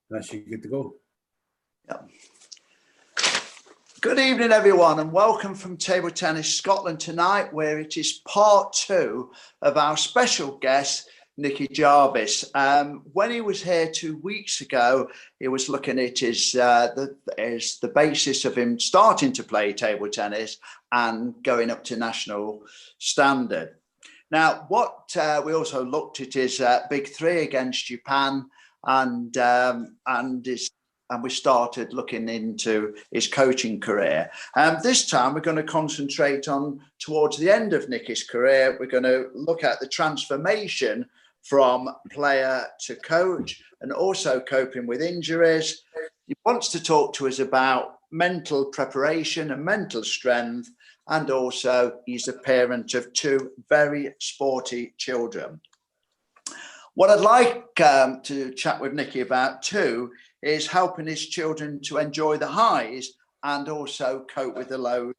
That's you good to go. Yeah. Good evening, everyone, and welcome from Table Tennis Scotland tonight, where it is part 2 of our special guest, Nicky Jarvis. When he was here 2 weeks ago, he was looking at his the basis of him starting to play table tennis and going up to national standard. Now, what we also looked at is Big 3 against Japan, and we started looking into his coaching career. This time we're going to concentrate on towards the end of Nicky's career. We're going to look at the transformation from player to coach and also coping with injuries. He wants to talk to us about mental preparation and mental strength, and also he's a parent of 2 very sporty children. What I'd like to chat with Nicky about too is helping his children to enjoy the highs and also cope with the lows,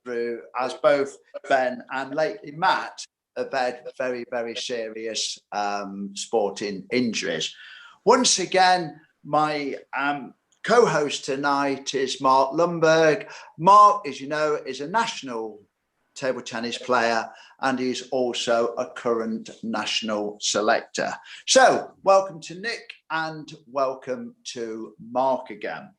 through, as both Ben and lately Matt have had very, very serious sporting injuries. Once again, my co-host tonight is Mark Lundberg. Mark, as you know, is a national table tennis player, and he's also a current national selector. So welcome to Nick and welcome to Mark again.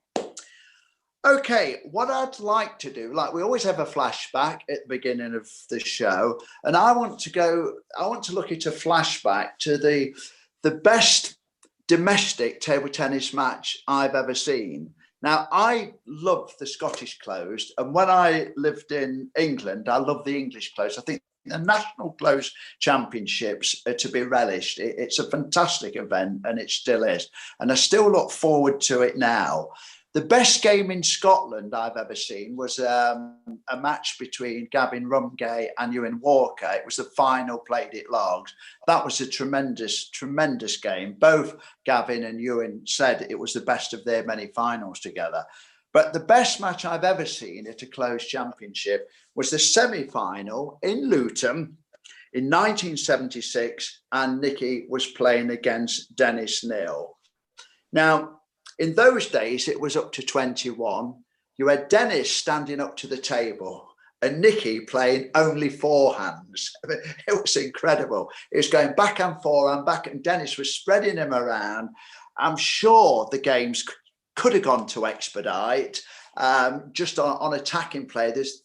Okay, what I'd like to do, like we always have a flashback at the beginning of the show, and I want to look at a flashback to the best domestic table tennis match I've ever seen. Now, I love the Scottish closed, and when I lived in England, I love the English closed. I think the National Closed Championships are to be relished. It's a fantastic event, and it still is. And I still look forward to it now. The best game in Scotland I've ever seen was a match between Gavin Rumgay and Ewan Walker. It was the final played at Largs. That was a tremendous, tremendous game. Both Gavin and Ewan said it was the best of their many finals together. But the best match I've ever seen at a closed championship was the semi-final in Luton in 1976, and Nicky was playing against Dennis Neal. Now, in those days, it was up to 21. You had Dennis standing up to the table and Nicky playing only forehands. I mean, it was incredible. It was going back and forth and back, and Dennis was spreading him around. I'm sure the games could have gone to expedite. Just on attacking play, there's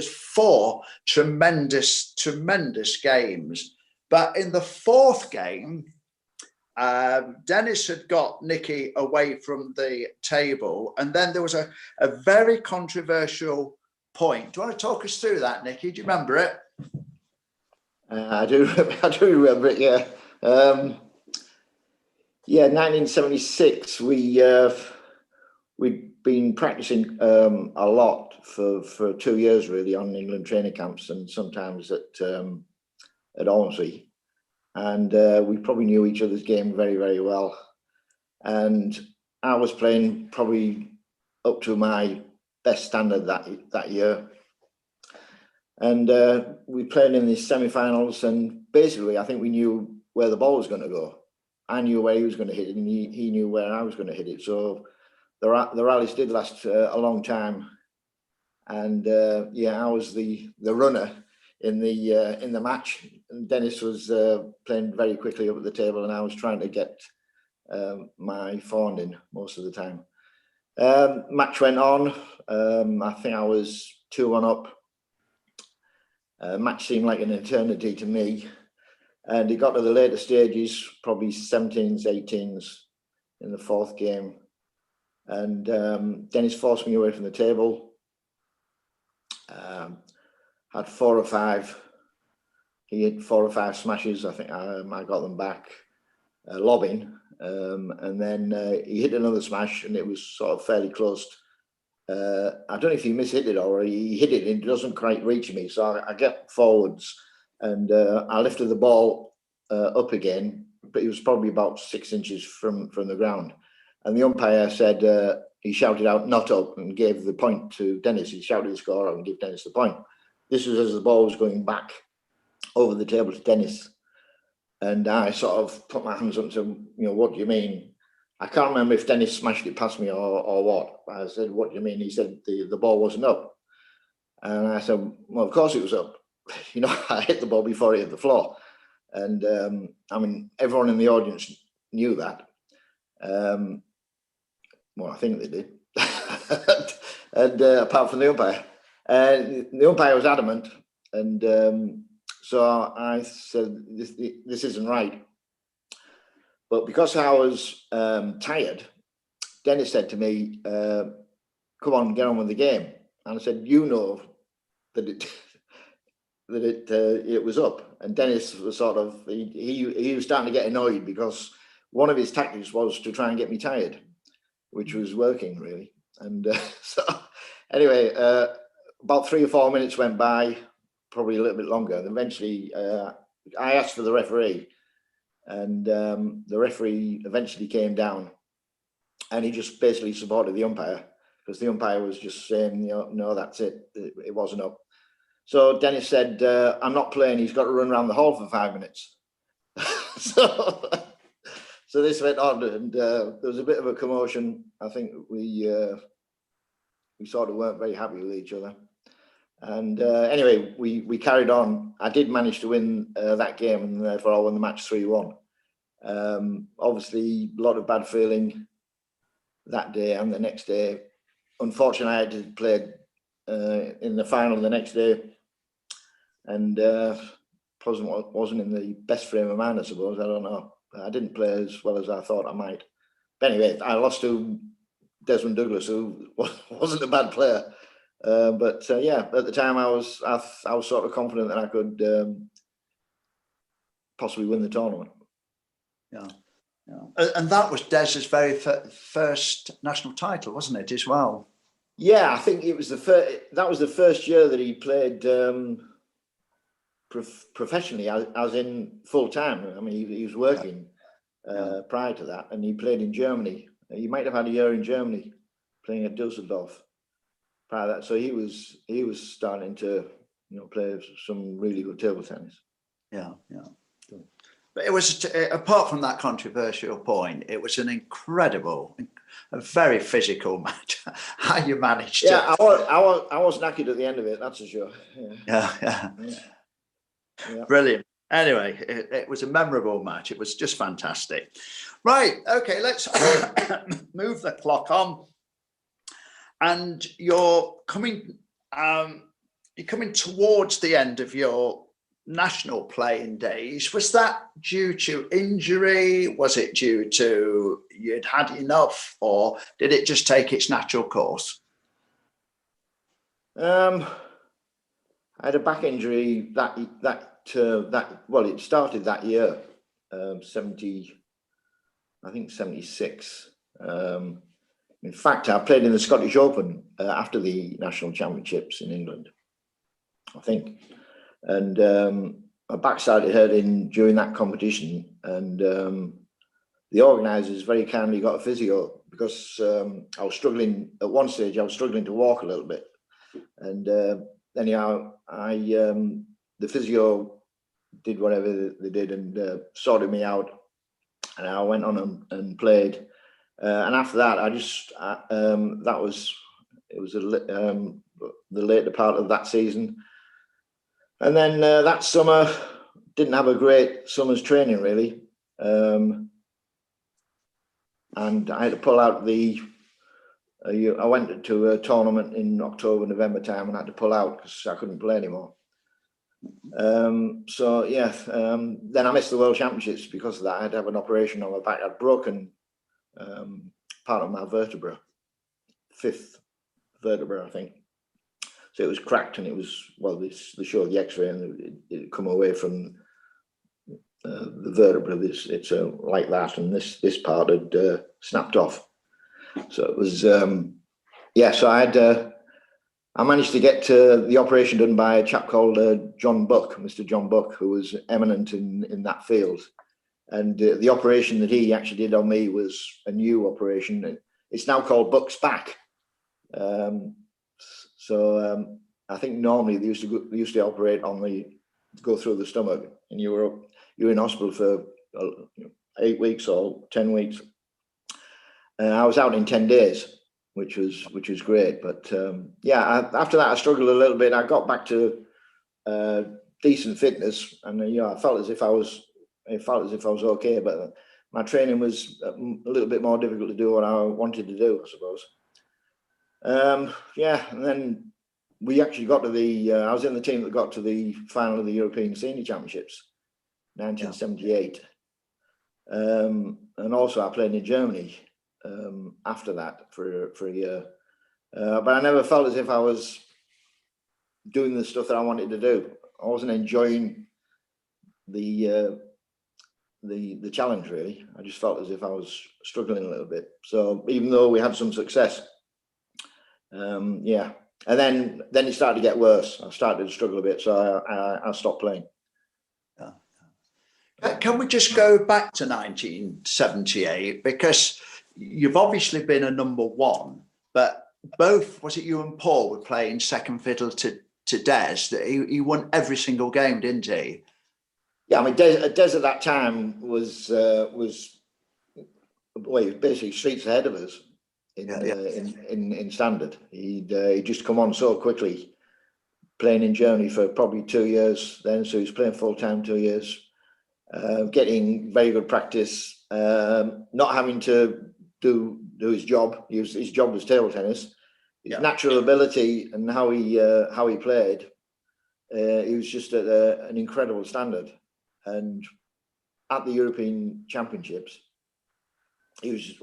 4 tremendous, tremendous games. But in the 4th game, Dennis had got Nicky away from the table, and then there was a very controversial point. Do you want to talk us through that, Nicky? Do you remember it? I do remember it. Yeah, 1976. We'd been practicing a lot for 2 years really on England training camps, and sometimes at Ormsby. And we probably knew each other's game very, very well. And I was playing probably up to my best standard that year. And we played in the semi-finals, and basically I think we knew where the ball was going to go. I knew where he was going to hit it, and he knew where I was going to hit it. So the rallies did last a long time. And I was the runner in the match, and Dennis was playing very quickly up at the table, and I was trying to get my forehand in most of the time. Match went on. I think I was 2-1 up. Match seemed like an eternity to me, and it got to the later stages, probably 17s, 18s in the 4th game, and Dennis forced me away from the table. Had 4 or 5. He had 4 or 5 smashes. I think I got them back, lobbing, and then he hit another smash, and it was sort of fairly close. I don't know if he mishit it or he hit it and it doesn't quite reach me. So I get forwards, and I lifted the ball up again, but it was probably about 6 inches from the ground. And the umpire said, he shouted out "not up" and gave the point to Dennis. He shouted the score out and gave Dennis the point. This was as the ball was going back over the table to Dennis. And I sort of put my hands up and said, what do you mean? I can't remember if Dennis smashed it past me or what. I said, what do you mean? He said the ball wasn't up. And I said, well, of course it was up. You know, I hit the ball before it hit the floor. And I mean, everyone in the audience knew that. Well, I think they did. And apart from the umpire. The umpire was adamant. And so I said, this isn't right. But because I was tired, Dennis said to me, come on, get on with the game. And I said, you know that it was up. And Dennis was sort of, he was starting to get annoyed because one of his tactics was to try and get me tired, which was working really. And so anyway, about 3 or 4 minutes went by, probably a little bit longer. And eventually I asked for the referee, and the referee eventually came down, and he just basically supported the umpire, because the umpire was just saying, you know, no, that's it. It wasn't up. So Dennis said, I'm not playing. He's got to run around the hall for 5 minutes. so this went on, and there was a bit of a commotion. I think we sort of weren't very happy with each other. And anyway, we carried on. I did manage to win that game, and therefore I won the match 3-1. Obviously, a lot of bad feeling that day and the next day. Unfortunately, I had to play in the final the next day, and wasn't in the best frame of mind, I suppose. I don't know. I didn't play as well as I thought I might. But anyway, I lost to Desmond Douglas, who wasn't a bad player. But yeah, at the time I was sort of confident that I could possibly win the tournament. Yeah, yeah. And that was Des's very first national title, wasn't it, as well? Yeah, I think it was that was the first year that he played professionally, as in full time. I mean, he was working prior to that, and he played in Germany. He might have had a year in Germany playing at Dusseldorf prior to that. So he was starting to, you know, play some really good table tennis. Yeah, yeah. Good. But it was, apart from that controversial point, it was an incredible, a very physical match. How you managed to? Yeah, I was knackered at the end of it. That's for sure. Yeah. Brilliant. Anyway, it was a memorable match. It was just fantastic. Right. Okay. Let's move the clock on. And you're coming towards the end of your national playing days. Was that due to injury? Was it due to you'd had enough, or did it just take its natural course? I had a back injury that well, it started that year, 76. In fact, I played in the Scottish Open after the national championships in England, I think. And my back started hurting during that competition, and the organisers very kindly got a physio, because I was struggling at one stage. I was struggling to walk a little bit, and anyhow, the physio did whatever they did and sorted me out, and I went on and played. And after that, it was the later part of that season. And then that summer, didn't have a great summer's training really. And I had to pull out I went to a tournament in October, November time, and I had to pull out because I couldn't play anymore. So yeah, then I missed the World Championships because of that. I had to have an operation on my back. I'd broken part of my vertebra, 5th vertebra, I think. So it was cracked, and it was, well, they showed the X-ray, and it come away from the vertebra. It's like that, and this part had snapped off. So it was, yeah. So I managed to get the operation done by a chap called John Buck, Mr. John Buck, who was eminent in that field. And the operation that he actually did on me was a new operation. It's now called Buck's back. So I think normally they used to operate go through the stomach, and you were in hospital for 8 weeks or 10 weeks. I was out in 10 days, which was great. But yeah, after that, I struggled a little bit. I got back to decent fitness, and I felt as if I was okay. But my training was a little bit more difficult to do what I wanted to do, I suppose. Yeah, and then we actually got to the. I was in the team that got to the final of the European Senior Championships, 1978. And also I played in Germany after that for a year, but I never felt as if I was doing the stuff that I wanted to do. I wasn't enjoying the challenge, really. I just felt as if I was struggling a little bit. So even though we had some success, yeah, and then it started to get worse. I started to struggle a bit, so I stopped playing. Can we just go back to 1978, because you've obviously been a number one, but both, was it you and Paul, were playing second fiddle to Des? He won every single game, didn't he? Yeah, I mean, Des at that time was basically streets ahead of us in standard. He'd just come on so quickly, playing in Germany for probably 2 years then, so he was playing full time 2 years. Getting very good practice, not having to do his job. His job was table tennis. His natural ability and how he played, he was just at an incredible standard. And at the European Championships, he was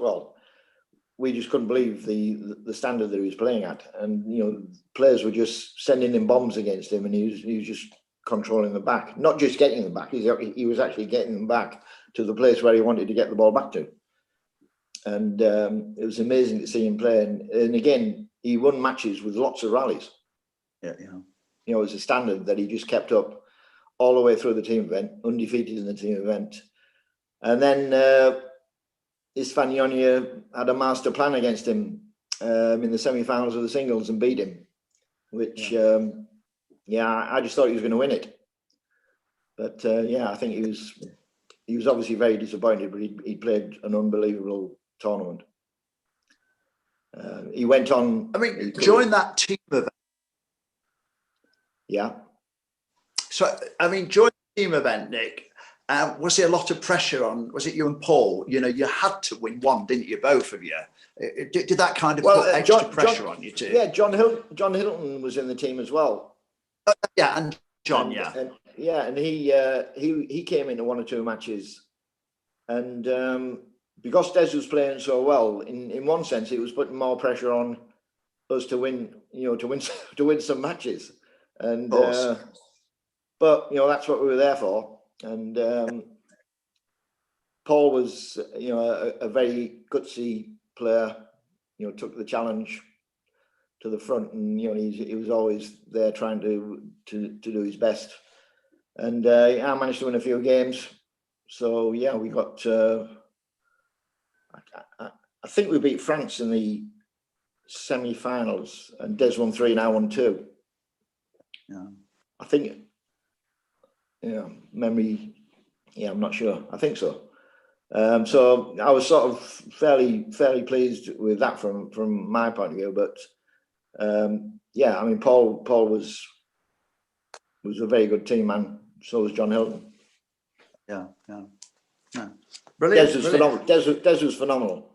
we just couldn't believe the standard that he was playing at. And players were just sending in bombs against him, and he was just controlling the back, not just getting them back. He was actually getting them back to the place where he wanted to get the ball back to. And it was amazing to see him play. And again, he won matches with lots of rallies. It was a standard that he just kept up all the way through the team event, undefeated in the team event. And then Istvan Yonia had a master plan against him in the semi-finals of the singles and beat him, which I just thought he was going to win it. But I think he was obviously very disappointed, but he played an unbelievable tournament. He went on. I mean, during that team event. Yeah. So, I mean, during the team event, Nick, was there a lot of pressure on? Was it you and Paul? You had to win one, didn't you? Both of you. Did that kind of put extra pressure on you too? Yeah, John Hilton was in the team as well. And John, and he came into one or two matches, and because Des was playing so well, in one sense, it was putting more pressure on us to win, to win some matches, and but that's what we were there for. And Paul was, a very gutsy player. Took the challenge to the front, and he was always there trying to do his best. And I managed to win a few games. So yeah, we got. I think we beat France in the semi-finals, and Des won 3 and I won 2. Yeah, I think. Yeah, memory. Yeah, I'm not sure. I think so. So I was sort of fairly pleased with that from my point of view. But I mean, Paul was a very good team man. So was John Hilton. Yeah. Brilliant. Des was phenomenal.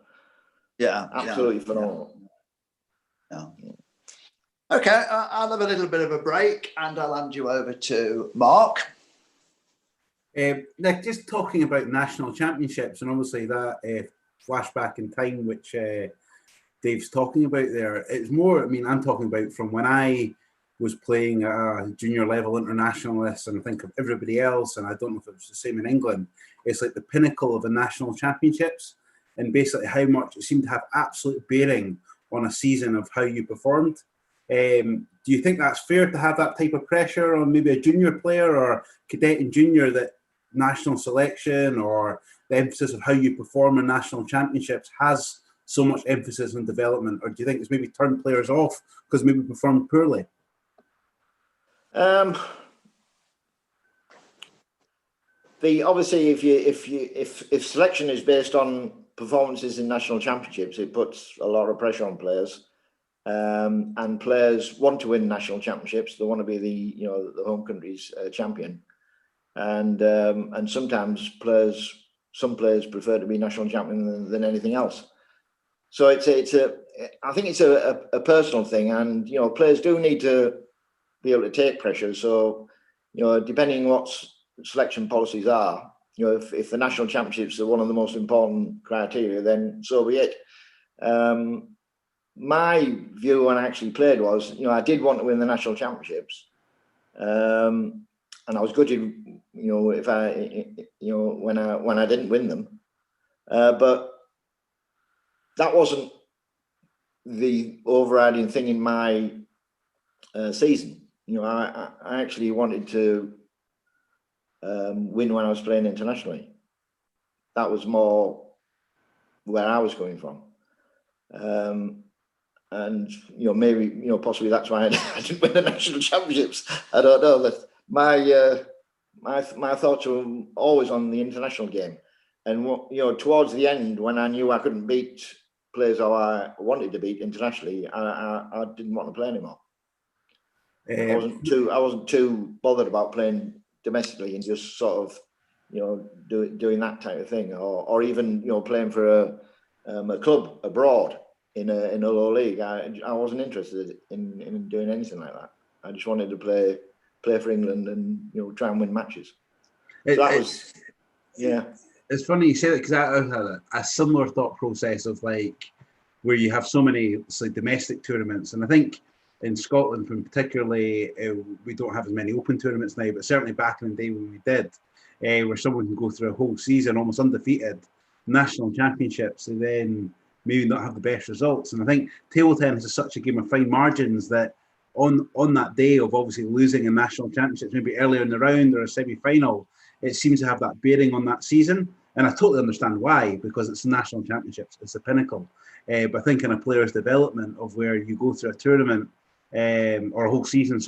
Yeah, absolutely phenomenal. Yeah. Okay, I'll have a little bit of a break, and I'll hand you over to Mark. Nick, just talking about national championships, and obviously that flashback in time, which Dave's talking about there, it's more, I mean, I'm talking about from when I was playing at a junior level internationalist, and I think of everybody else, and I don't know if it was the same in England, it's like the pinnacle of the national championships, and basically how much it seemed to have absolute bearing on a season of how you performed. Do you think that's fair to have that type of pressure on maybe a junior player or cadet and junior, that national selection or the emphasis of how you perform in national championships has so much emphasis on development? Or do you think it's maybe turned players off because maybe performed poorly? Obviously if selection is based on performances in national championships, it puts a lot of pressure on players. And players want to win national championships. They want to be the home country's champion. And sometimes some players prefer to be national champion than anything else. So I think it's a personal thing, and players do need to be able to take pressure. So depending what selection policies are, if the national championships are one of the most important criteria, then so be it. My view when I actually played was, I did want to win the national championships, and I was gutted, if when I didn't win them, but that wasn't the overriding thing in my season. I actually wanted to win when I was playing internationally. That was more where I was going from. And maybe possibly that's why I didn't win the national championships. I don't know. That my thoughts were always on the international game, and towards the end, when I knew I couldn't beat players who I wanted to beat internationally, I didn't want to play anymore. I wasn't too bothered about playing domestically and just sort of doing that type of thing, or even playing for a club abroad in a low league. I wasn't interested in doing anything like that. I just wanted to play for England and try and win matches. It's funny you say that, because I had a similar thought process of where you have so many domestic tournaments, and I think in Scotland, particularly, we don't have as many open tournaments now, but certainly back in the day when we did, where someone can go through a whole season almost undefeated, national championships, and then maybe not have the best results. And I think table tennis is such a game of fine margins that on that day of obviously losing a national championships, maybe earlier in the round or a semi-final, it seems to have that bearing on that season. And I totally understand why, because it's the national championships, it's the pinnacle. But I think in a player's development of where you go through a tournament, or a whole season,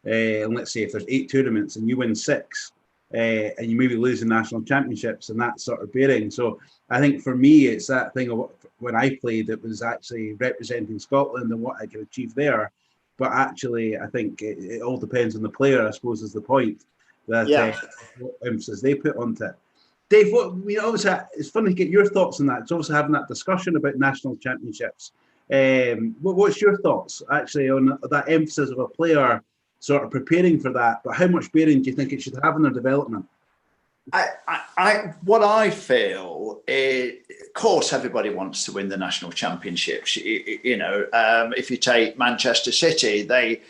and let's say if there's 8 tournaments and you win 6, and you maybe lose the national championships, and that sort of bearing. So I think for me, it's that thing of when I played, it was actually representing Scotland and what I could achieve there. But actually, I think it all depends on the player, I suppose, is the point, that what emphasis they put onto it. Dave, obviously, it's fun to get your thoughts on that. It's obviously having that discussion about national championships. What's your thoughts, actually, on that emphasis of a player sort of preparing for that? But how much bearing do you think it should have in their development? What I feel is, of course, everybody wants to win the national championships. If you take Manchester City, they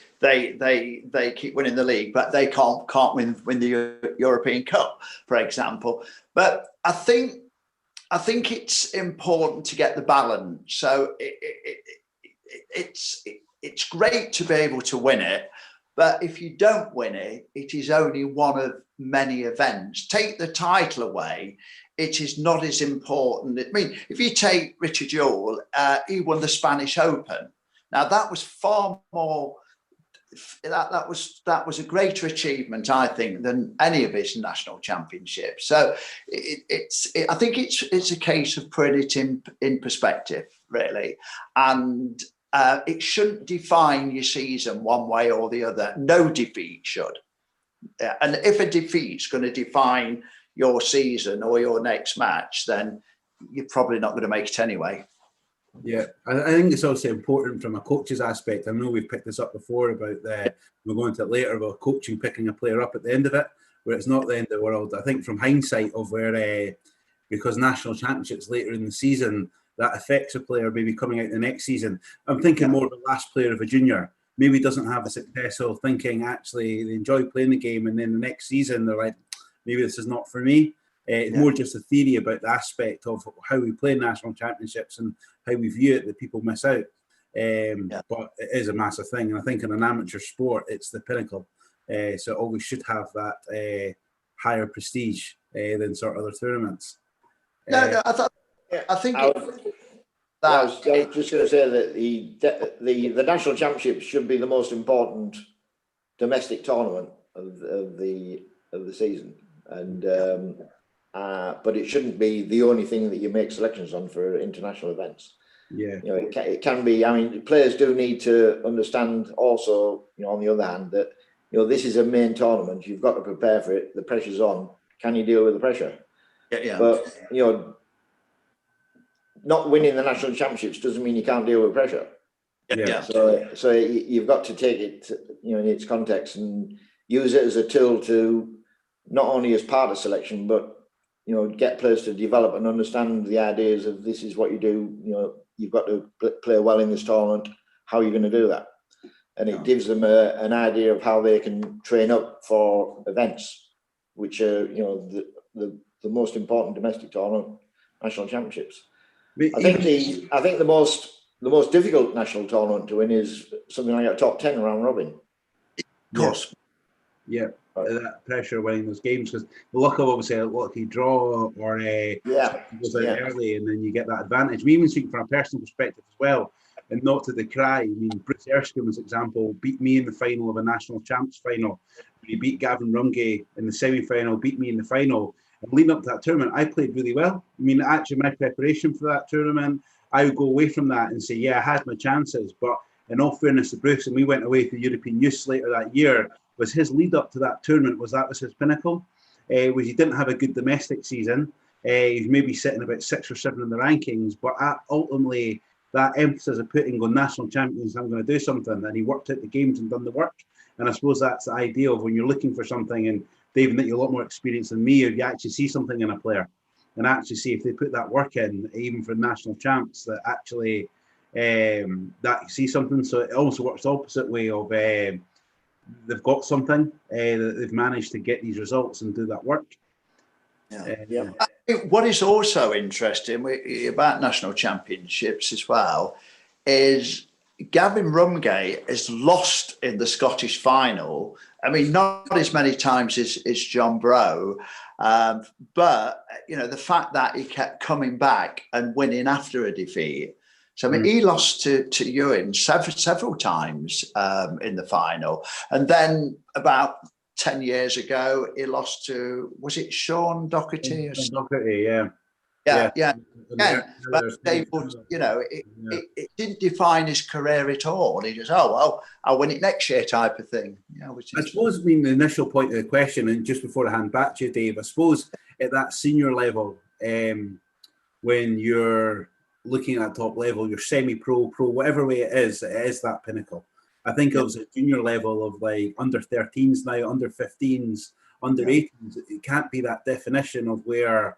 keep winning the league, but they can't win the European Cup, for example. But I think it's important to get the balance. So it's great to be able to win it, but if you don't win it, it is only one of many events. Take the title away, it is not as important. I mean, if you take Richard Ewell, he won the Spanish Open. Now that was far more. That was a greater achievement, I think, than any of his national championships. So I think it's a case of putting it in perspective, really, and it shouldn't define your season one way or the other. No defeat should, and if a defeat's going to define your season or your next match, then you're probably not going to make it anyway. Yeah, I think it's also important from a coach's aspect. I know we've picked this up before about we're going to it later about coaching picking a player up at the end of it, where it's not the end of the world. I think from hindsight of where, because national championships later in the season, that affects a player maybe coming out the next season. I'm thinking more of the last player of a junior, maybe doesn't have a successful thinking, actually they enjoy playing the game, and then the next season they're like, maybe this is not for me. It's more just a theory about the aspect of how we play national championships and how we view it that people miss out. But it is a massive thing. And I think in an amateur sport, it's the pinnacle. So it always should have that higher prestige than sort of other tournaments. I was just going to say that the national championship should be the most important domestic tournament of the season. And but it shouldn't be the only thing that you make selections on for international events. Yeah. You know, it can be. I mean, players do need to understand also, you know, on the other hand, that, you know, this is a main tournament. You've got to prepare for it. The pressure's on. Can you deal with the pressure? Yeah. But, you know, not winning the national championships doesn't mean you can't deal with pressure. Yeah. So you've got to take it, you know, in its context and use it as a tool to not only as part of selection, but, you know, get players to develop and understand the ideas of this is what you do. You know, you've got to play well in this tournament. How are you going to do that? And it gives them an idea of how they can train up for events, which are, you know, the most important domestic tournament, national championships. I think the most difficult national tournament to win is something like a top 10 round robin. Of course. Yeah. That pressure winning those games, because the luck of obviously a lucky draw or goes out early, and then you get that advantage. We even speak from a personal perspective as well, and not to decry. I mean, Bruce Erskine's example beat me in the final of a national champs final. He beat Gavin Rumgay in the semi-final, beat me in the final. And leading up to that tournament, I played really well. I mean, actually, my preparation for that tournament, I would go away from that and say, yeah, I had my chances. But in all fairness to Bruce, and we went away to the European Youth later that year, was his lead up to that tournament was his pinnacle. Was he didn't have a good domestic season. He was maybe sitting about 6 or 7 in the rankings, but ultimately that emphasis of putting on national champions, I'm going to do something, and he worked out the games and done the work. And I suppose that's the idea of when you're looking for something, and David, that you're a lot more experienced than me, if you actually see something in a player and actually see if they put that work in, even for national champs, that actually that you see something. So it also works the opposite way of they've got something that they've managed to get these results and do that work. I think what is also interesting about national championships as well is Gavin Rumgay is lost in the Scottish final. I mean, not as many times as John Brough, but, you know, the fact that he kept coming back and winning after a defeat. So, I mean, he lost to Ewan several times in the final. And then about 10 years ago, he lost to, was it Sean Doherty? Doherty, yeah. Again, but Dave Wood, you know, it didn't define his career at all. He just, oh, well, I'll win it next year type of thing. You know, which is, I suppose, I mean, the initial point of the question, and just before I hand back to you, Dave, I suppose at that senior level, when you're looking at top level, you're semi-pro, pro, whatever way it is that pinnacle. I think it was a junior level of like under 13s now, under 15s, under 18s. It can't be that definition of where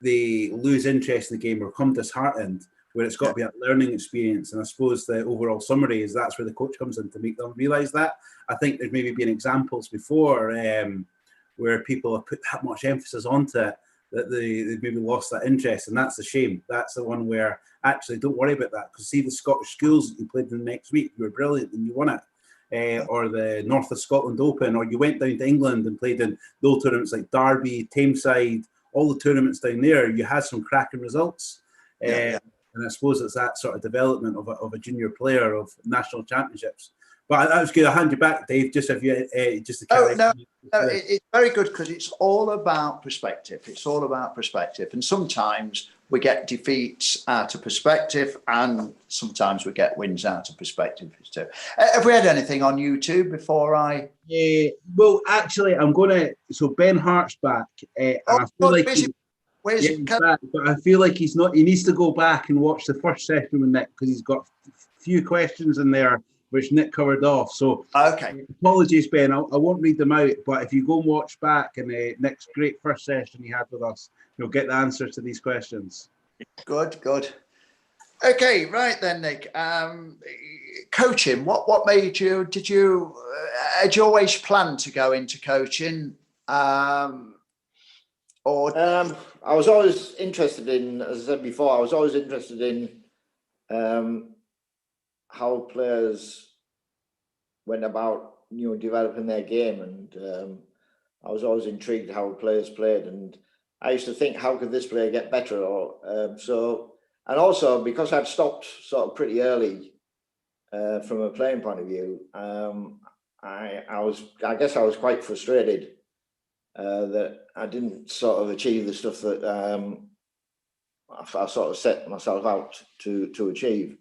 they lose interest in the game or come disheartened, where it's got to be a learning experience. And I suppose the overall summary is that's where the coach comes in to make them realise that. I think there's maybe been examples before where people have put that much emphasis onto it that they've maybe lost that interest, and that's a shame. That's the one where actually don't worry about that, because see the Scottish schools that you played in the next week, you were brilliant and you won it. Or the North of Scotland Open, or you went down to England and played in those tournaments like Derby, Tameside, all the tournaments down there, you had some cracking results. And I suppose it's that sort of development of a junior player of national championships. But that was good. I'll hand you back, Dave, just if you just to carry no, it's very good, because it's all about perspective. It's all about perspective. And sometimes we get defeats out of perspective, and sometimes we get wins out of perspective too. Have we had anything on YouTube before I? Well, actually, I'm going to. So Ben Hart's back. And I feel like he's back, but I feel like he's not. He needs to go back and watch the first session with Nick, because he's got a few questions in there which Nick covered off. So apologies, Ben. I won't read them out, but if you go and watch back in Nick's great first session he had with us, you'll get the answers to these questions. Good. Okay, right then, Nick. Coaching. What made you? Had you always planned to go into coaching? I was always interested in, as I said before, I was always interested in how players went about, you know, developing their game, and I was always intrigued how players played, and I used to think, how could this player get better? Or and also because I'd stopped sort of pretty early from a playing point of view, I guess I was quite frustrated that I didn't sort of achieve the stuff that I sort of set myself out to achieve.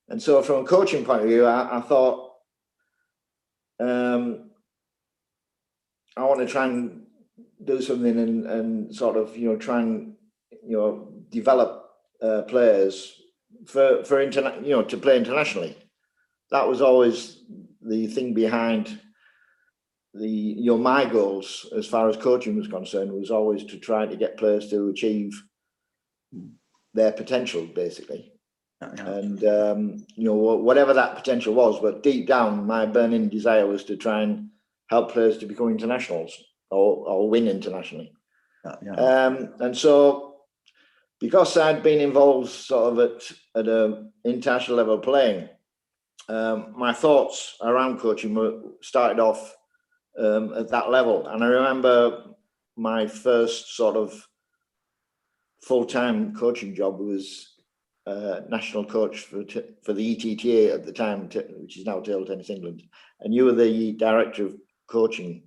And so from a coaching point of view, I thought I want to try and do something and sort of, try and, develop players for to play internationally. That was always the thing behind my goals as far as coaching was concerned, was always to try to get players to achieve their potential, basically. And whatever that potential was, but deep down, my burning desire was to try and help players to become internationals or win internationally. And so, because I'd been involved sort of at an international level playing, my thoughts around coaching started off at that level. And I remember my first sort of full-time coaching job was national coach for the ETTA at the time, which is now Table Tennis England. And you were the director of coaching,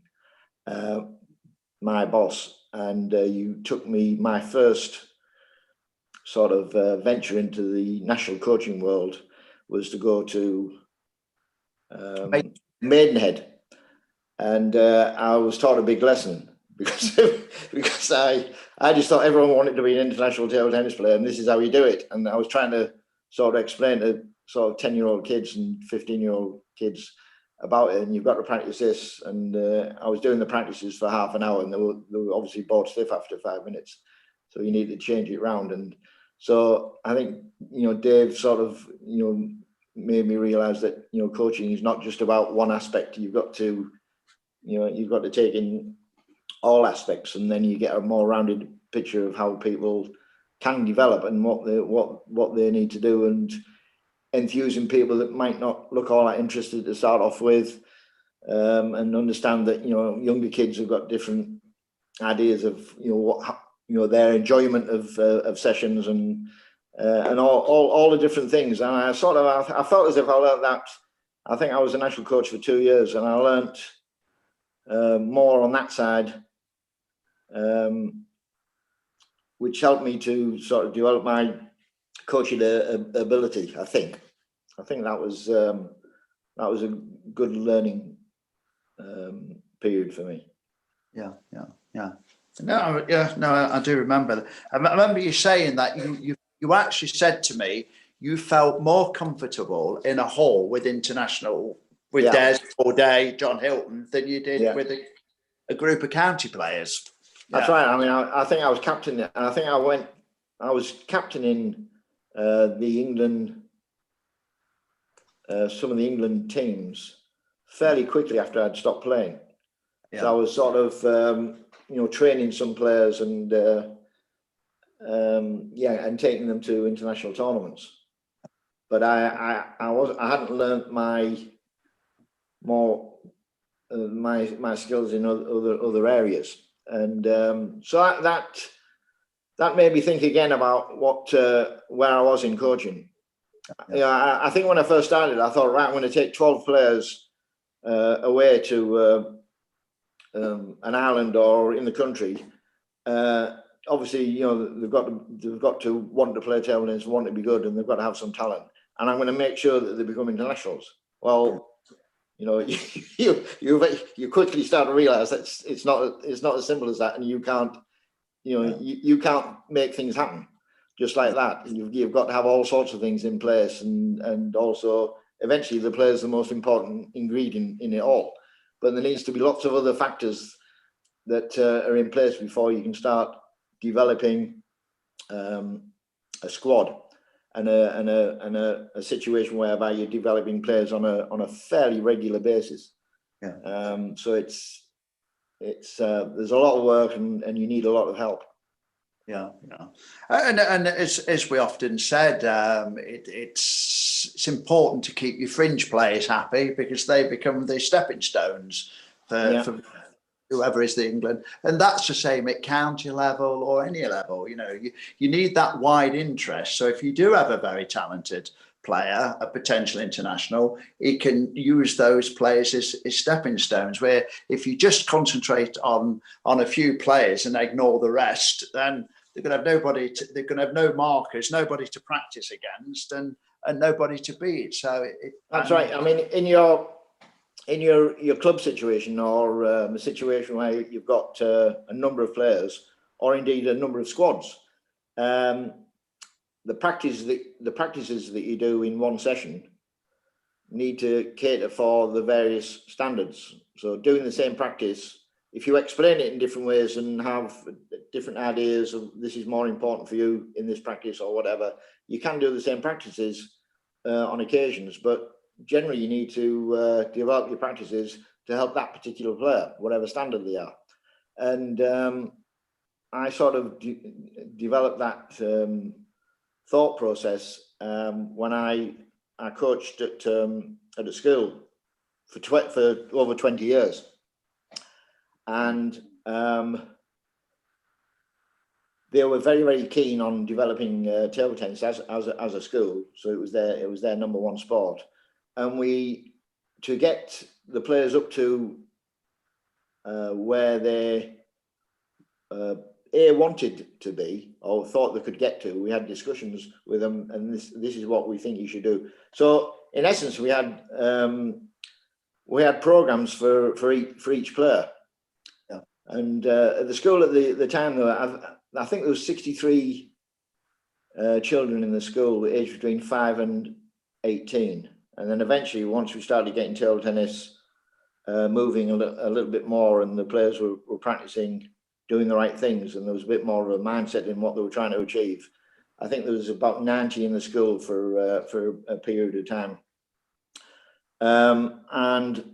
my boss, and you took me, my first sort of venture into the national coaching world was to go to Maidenhead. And I was taught a big lesson because I just thought everyone wanted to be an international table tennis player, and this is how you do it. And I was trying to sort of explain to sort of 10-year-old kids and 15-year-old kids about it, and you've got to practice this. And I was doing the practices for half an hour, and they were obviously bored stiff after 5 minutes. So you need to change it round. And so I think, Dave sort of, made me realize that, coaching is not just about one aspect. You've got to take in all aspects, and then you get a more rounded picture of how people can develop and what they need to do, and enthusing people that might not look all that interested to start off with, and understand that younger kids have got different ideas of their enjoyment of sessions and all the different things. And I felt as if I learned that. I think I was a national coach for 2 years, and I learnt more on that side, which helped me to sort of develop my coaching ability. I think that was a good learning period for me. Yeah. No, I do remember that. I remember you saying that you actually said to me you felt more comfortable in a hall with international, with Des, O'Day, John Hilton, than you did with a group of county players. That's right. I mean, I think I was captain, and I think I was captaining the England, some of the England teams fairly quickly after I'd stopped playing. Yeah. So I was sort of, training some players and taking them to international tournaments. But I hadn't learnt my skills in other areas, and so that made me think again about where I was in coaching. Yeah, I think when I first started, I thought, right, I'm going to take 12 players away to an island or in the country. Obviously, they've got to want to play table tennis, want to be good, and they've got to have some talent. And I'm going to make sure that they become internationals. Well, you quickly start to realise that it's not as simple as that, and you can't make things happen just like that. You've got to have all sorts of things in place, and also eventually the player is the most important ingredient in it all. But there needs to be lots of other factors that are in place before you can start developing a squad and a situation whereby you're developing players on a fairly regular basis. Yeah. So it's there's a lot of work, and you need a lot of help. Yeah. And as we often said, it's important to keep your fringe players happy, because they become the stepping stones for whoever is the England. And that's the same at county level or any level. You need that wide interest. So if you do have a very talented player, a potential international, he can use those players as stepping stones. Where if you just concentrate on a few players and ignore the rest, then they're going to have nobody. They're going to have no markers, nobody to practice against, and nobody to beat. So that's right. I mean, in your club situation, or a situation where you've got a number of players, or indeed a number of squads, the practices that you do in one session need to cater for the various standards. So doing the same practice, if you explain it in different ways and have different ideas of this is more important for you in this practice or whatever, you can do the same practices on occasions, but generally you need to develop your practices to help that particular player, whatever standard they are. And I sort of developed that thought process when I coached at a school for over 20 years, and they were very, very keen on developing table tennis as a school. So it was their number one sport, and to get the players up to where they wanted to be or thought they could get to, we had discussions with them, and this is what we think you should do. So in essence, we had programs for each player. Yeah. And at the school at the time, I think there was 63 children in the school aged between 5 and 18, and then eventually, once we started getting table tennis moving a little bit more, and the players were practicing doing the right things, and there was a bit more of a mindset in what they were trying to achieve. I think there was about 90 in the school for a period of time. And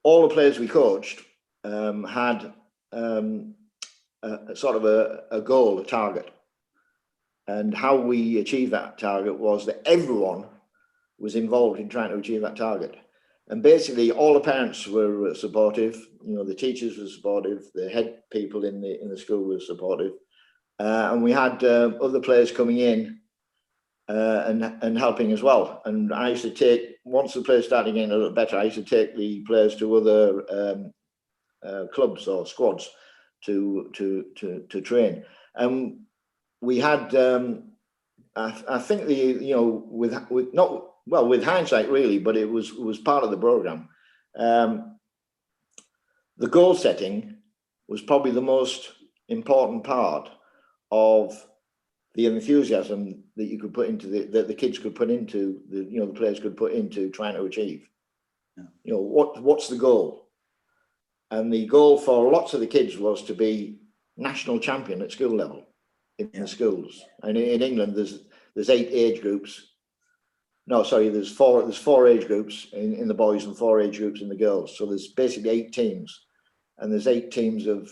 all the players we coached had a sort of a goal, a target. And how we achieved that target was that everyone was involved in trying to achieve that target. And basically, all the parents were supportive. You know, the teachers were supportive. The head people in the school were supportive, and we had other players coming in and helping as well. And I used to take, once the players started getting a little better, I used to take the players to other clubs or squads to train. And we had, I think with hindsight really, but it was part of the program. The goal setting was probably the most important part of the enthusiasm that you could put into that the kids could put into the players could put into trying to achieve. Yeah. You know, what's the goal? And the goal for lots of the kids was to be national champion at school level in the schools. And in England, there's 8 age groups. No, sorry, there's four age groups in the boys and 4 age groups in the girls. So there's basically 8 teams, and there's 8 teams of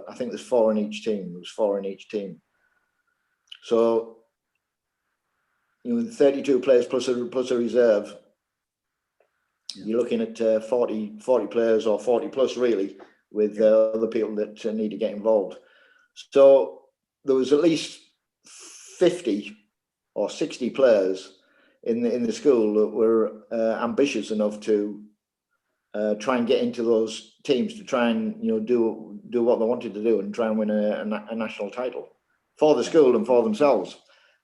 I think there's 4 in each team. There's 4 in each team. So 32 players plus a reserve. Yeah. You're looking at 40 players or 40 plus really, with other people that need to get involved. So there was at least 50 or 60 players in the school that were ambitious enough to try and get into those teams, to try and do what they wanted to do and try and win a national title for the school and for themselves.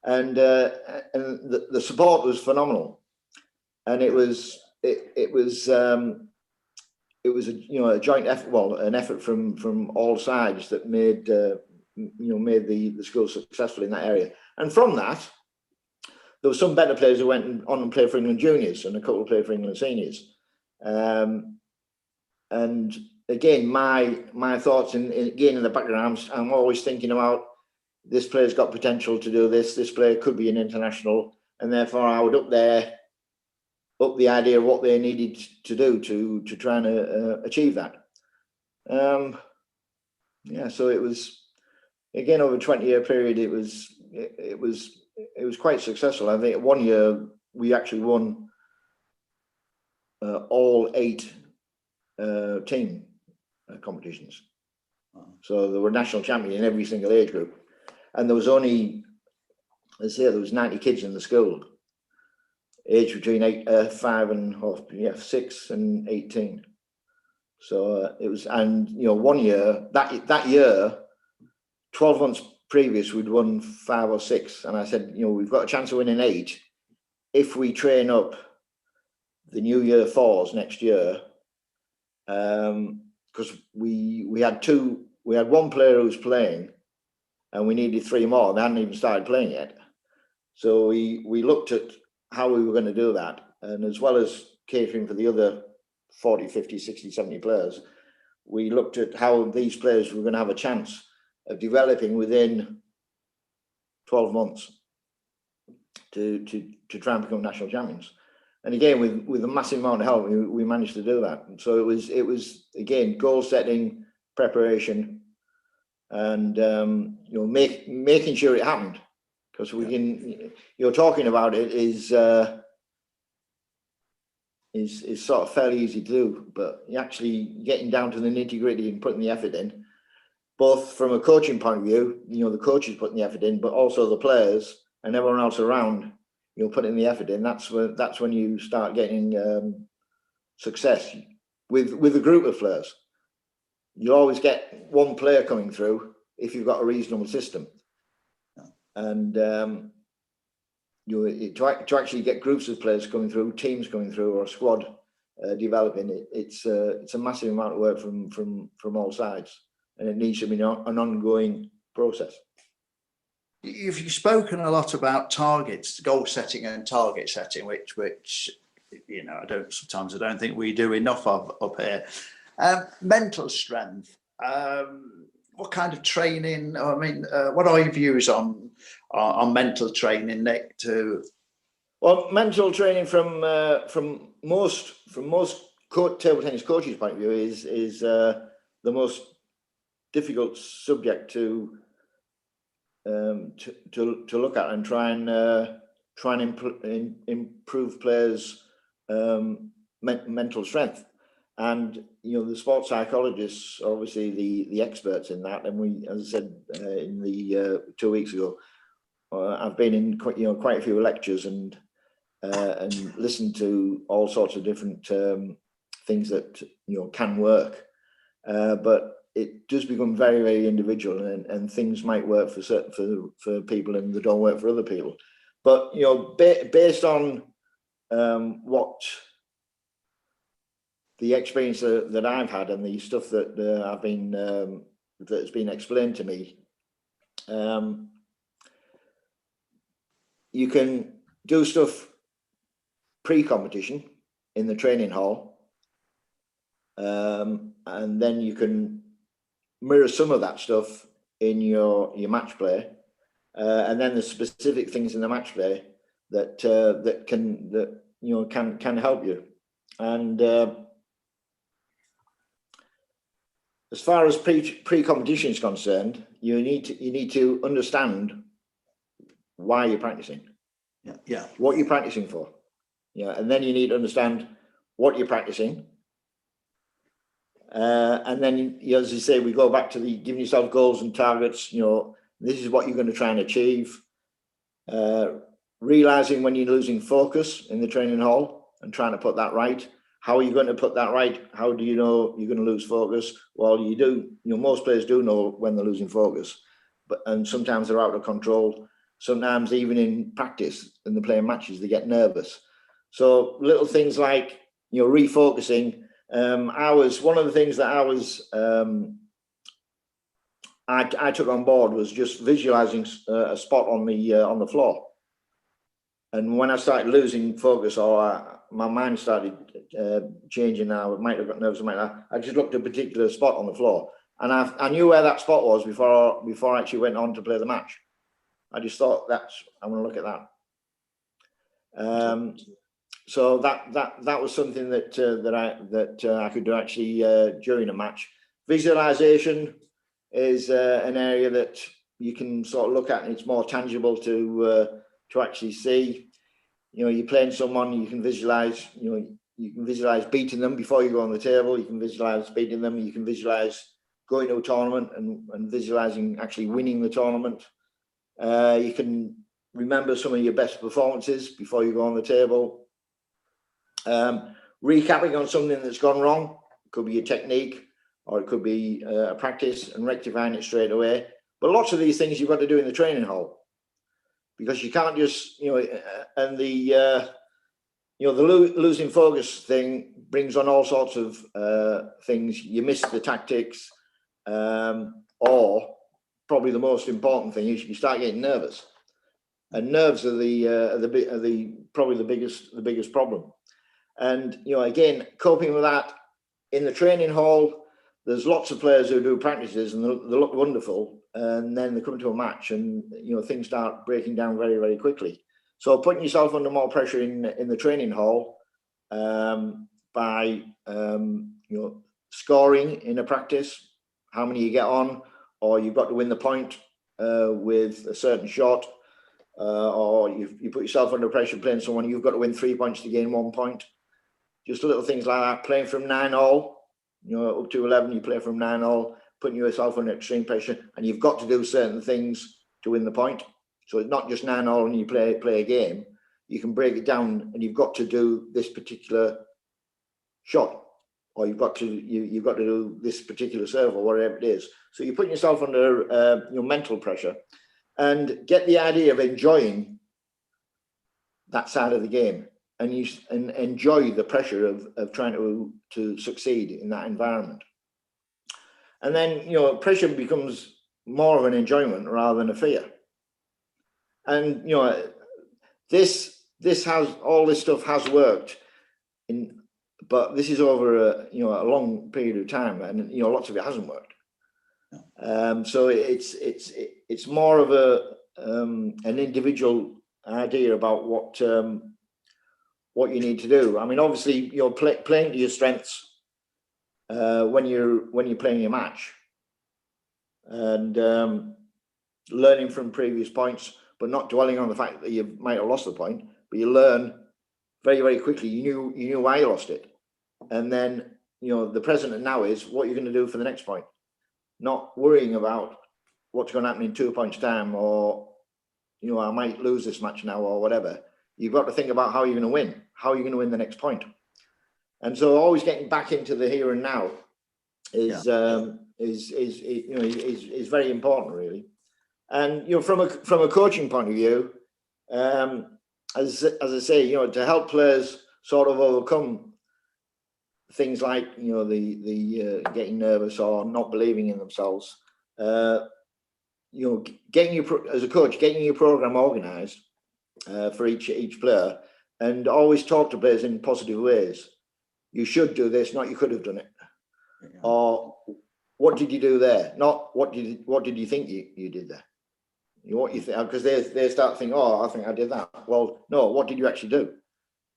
And the support was phenomenal, and it was a joint effort, an effort from all sides that made the school successful in that area. And from that, there were some better players who went on and played for England juniors, and a couple played for England seniors. And again, my thoughts in the background, I'm always thinking about, this player's got potential to do this. This player could be an international, and therefore I would up the idea of what they needed to do to try and achieve that. So it was, again, over a 20-year period. It was quite successful. I think one year we actually won all 8 team competitions. So there were national champion in every single age group, and there was only, there was 90 kids in the school. aged between 6 and 18. So it was, and 1 year that year, 12 months previous, we'd won 5 or 6, and I said, we've got a chance of winning 8 if we train up the new year 4s next year. Because we had 1 player who was playing, and we needed 3 more. They hadn't even started playing yet. So we looked at how we were going to do that, and as well as catering for the other 40, 50, 60, 70 players, we looked at how these players were going to have a chance of developing within 12 months to try and become national champions. And again, with a massive amount of help, we managed to do that. And so it was again, goal setting, preparation, and making sure it happened. Because we can, you're talking about it is sort of fairly easy to do, but actually getting down to the nitty gritty and putting the effort in, both from a coaching point of view, the coaches putting the effort in, but also the players and everyone else around, putting the effort in. That's when you start getting success with a group of players. You always get one player coming through if you've got a reasonable system. And to actually get groups of players coming through, teams coming through, or a squad developing, it's a massive amount of work from all sides, and it needs to be an ongoing process. You've spoken a lot about targets, goal setting and target setting, which I don't think we do enough of up here. Mental strength. What kind of training? What are your views on mental training, Nick? Well, mental training from most table tennis coaches' point of view is the most difficult subject to look at and try and improve players' mental strength. And the sports psychologists are obviously the experts in that. And we, as I said in the 2 weeks ago, I've been in quite a few lectures and listened to all sorts of different things that can work, but it does become very, very individual, and things might work for people and they don't work for other people. But based on what the experience that I've had and the stuff that that's been explained to me, you can do stuff pre-competition in the training hall, and then you can mirror some of that stuff in your match play, and then the specific things in the match play that can help you. And as far as pre-competition is concerned, you need to understand why you're practicing. Yeah. What you're practicing for. And then you need to understand what you're practicing. And then, as you say, we go back to the giving yourself goals and targets. This is what you're going to try and achieve. Realizing when you're losing focus in the training hall and trying to put that right. How are you going to put that right? How do you know you're going to lose focus? Well, you do. Most players do know when they're losing focus, and sometimes they're out of control. Sometimes even in practice and they're playing matches, they get nervous. So little things like refocusing. One of the things that I took on board was just visualizing a spot on the floor. And when I started losing focus, or my mind started changing, I might have got nervous, I just looked at a particular spot on the floor, and I knew where that spot was before I actually went on to play the match. I just thought I'm going to look at that. So that was something that I could do actually during a match. Visualization is an area that you can sort of look at, and it's more tangible to actually see. You're playing someone, you can visualize. You can visualize beating them before you go on the table. You can visualize beating them. You can visualize going to a tournament and visualizing actually winning the tournament. You can remember some of your best performances before you go on the table. Recapping on something that's gone wrong. It could be your technique, or it could be a practice, and rectifying it straight away. But lots of these things you've got to do in the training hall, because you can't just, and the losing focus thing brings on all sorts of things. You miss the tactics, or probably the most important thing is you start getting nervous, and nerves are probably the biggest problem. And again, coping with that in the training hall. There's lots of players who do practices and they look wonderful, and then they come to a match and things start breaking down very, very quickly. So putting yourself under more pressure in the training hall by scoring in a practice, how many you get on, or you've got to win the point with a certain shot, or you put yourself under pressure playing someone, you've got to win 3 points to gain 1 point. Just little things like that. Playing from 9-all, up to 11, you play from 9-all, putting yourself under extreme pressure, and you've got to do certain things to win the point. So it's not just 9-all and you play a game. You can break it down, and you've got to do this particular shot, or you've got to do this particular serve, or whatever it is. So you're putting yourself under mental pressure, and get the idea of enjoying that side of the game, and enjoy the pressure of trying to succeed in that environment. And then pressure becomes more of an enjoyment rather than a fear. And all this stuff has worked but this is over a long period of time, and lots of it hasn't worked. So it's more of an individual idea about what you need to do. I mean, obviously, playing to your strengths when you're playing your match, and learning from previous points, but not dwelling on the fact that you might have lost the point. But you learn very, very quickly. You knew why you lost it, and then the present and now is what you're going to do for the next point. Not worrying about what's going to happen in 2 points time, or I might lose this match now, or whatever. You've got to think about how you're going to win. How are you going to win the next point? And so always getting back into the here and now is very important, really. And from a coaching point of view, as I say, to help players sort of overcome things like the getting nervous or not believing in themselves, getting as a coach, getting your program organised for each player, and always talk to players in positive ways. You should do this, not you could have done it, or what did you do there? Not what did you think you did there? What you think, because they start thinking, oh, I think I did that. Well, no, what did you actually do?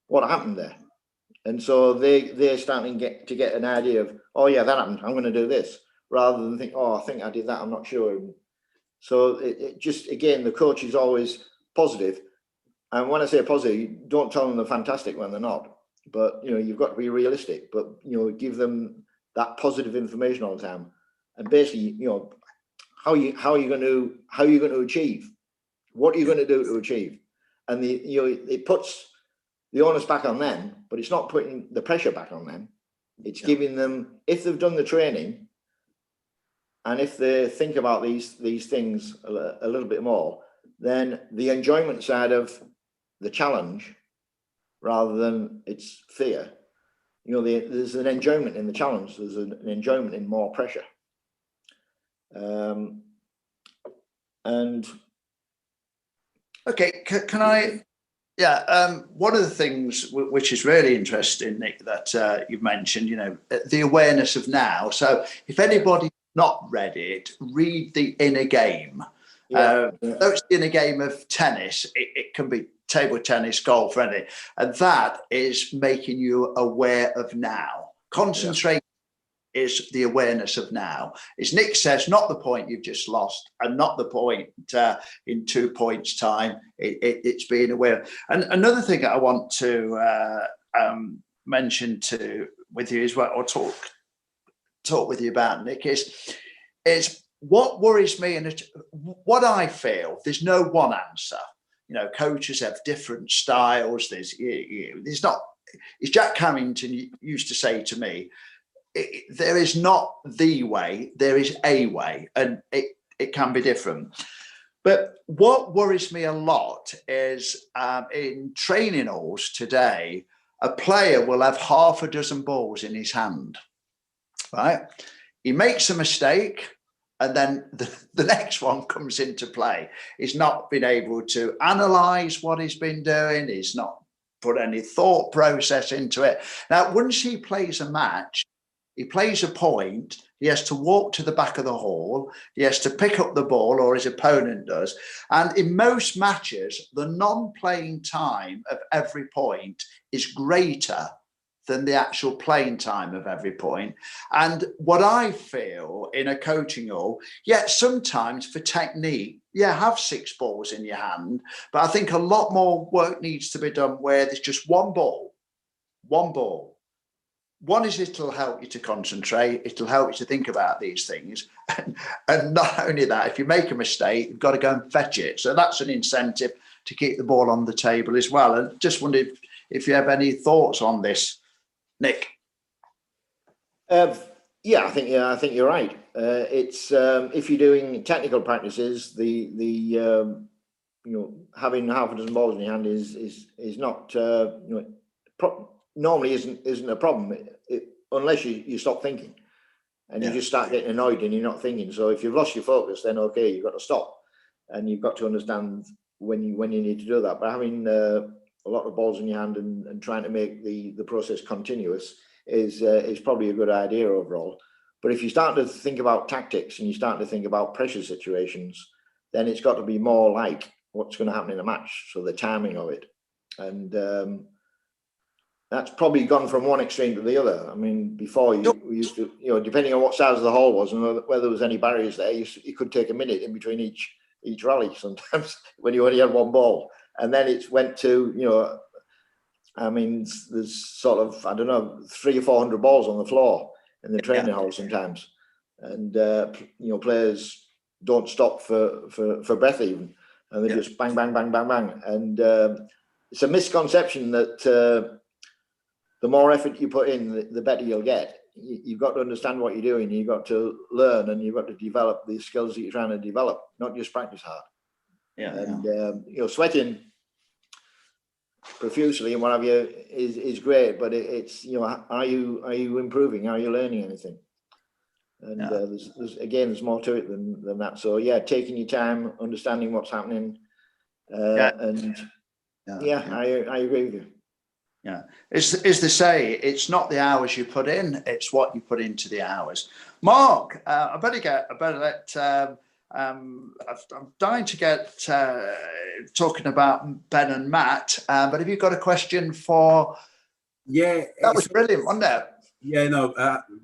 What happened there? And so they're starting to get an idea of, oh yeah, that happened, I'm going to do this, rather than think, oh, I think I did that, I'm not sure. So it just, again, the coach is always positive. And when I say positive, don't tell them they're fantastic when they're not. But you've got to be realistic. But give them that positive information all the time. And basically, how are you going to achieve? What are you going to do to achieve? And it puts the onus back on them, but it's not putting the pressure back on them. It's giving them, if they've done the training, and if they think about these things a little bit more, then the enjoyment side of the challenge, rather than its fear, there's an enjoyment in the challenge. There's an enjoyment in more pressure. And okay, can I? Yeah, one of the things which is really interesting, Nick, that you've mentioned, the awareness of now. So if anybody's not read it, read The Inner Game. So it's the inner game of tennis. It can be table tennis, golf, anything. And that is making you aware of now. Concentration is the awareness of now. As Nick says, not the point you've just lost, and not the point in 2 points time. It's being aware. And another thing that I want to mention with you as well, or talk with you about, Nick, is what worries me, and what I feel. There's no one answer. coaches have different styles. There's not, as Jack Carrington used to say to me, there is not the way, there is a way, and it can be different. But what worries me a lot is in training halls today, a player will have half a dozen balls in his hand, right? He makes a mistake, and then the next one comes into play. He's not been able to analyse what he's been doing. He's not put any thought process into it. Now, once he plays a match, he plays a point, he has to walk to the back of the hall, he has to pick up the ball, or his opponent does. And in most matches, the non-playing time of every point is greater than the actual playing time of every point. And what I feel in a coaching hall, sometimes for technique, have 6 balls in your hand, but I think a lot more work needs to be done where there's just one ball. One is it'll help you to concentrate, it'll help you to think about these things. And not only that, if you make a mistake, you've got to go and fetch it. So that's an incentive to keep the ball on the table as well. And just wondered if you have any thoughts on this, Nick. I think you're right. It's if you're doing technical practices, having half a dozen balls in your hand is not normally isn't a problem unless you stop thinking and you just start getting annoyed and you're not thinking. So if you've lost your focus, then okay, you've got to stop and you've got to understand when you need to do that. But having a lot of balls in your hand and trying to make the process continuous is probably a good idea overall. But if you start to think about tactics and you start to think about pressure situations, then it's got to be more like what's going to happen in a match. So the timing of it. And that's probably gone from one extreme to the other. I mean, before we used to, depending on what size of the hall was and whether there was any barriers there, you could take a minute in between each rally sometimes when you only had one ball. And then it went to, there's sort of, 300 or 400 balls on the floor in the training hall sometimes. And, players don't stop for breath even. And they just bang, bang, bang, bang, bang. And it's a misconception that the more effort you put in, the better you'll get. You've got to understand what you're doing. You've got to learn and you've got to develop the skills that you're trying to develop, not just practice hard. Sweating profusely and what have you is great, but it's are you improving? Are you learning anything? And there's more to it than that. So taking your time, understanding what's happening, I agree with you. Yeah, as they say, it's not the hours you put in; it's what you put into the hours. Mark, I'm dying to get talking about Ben and Matt. But have you got a question for? Yeah, that was brilliant, wasn't it? Yeah, no,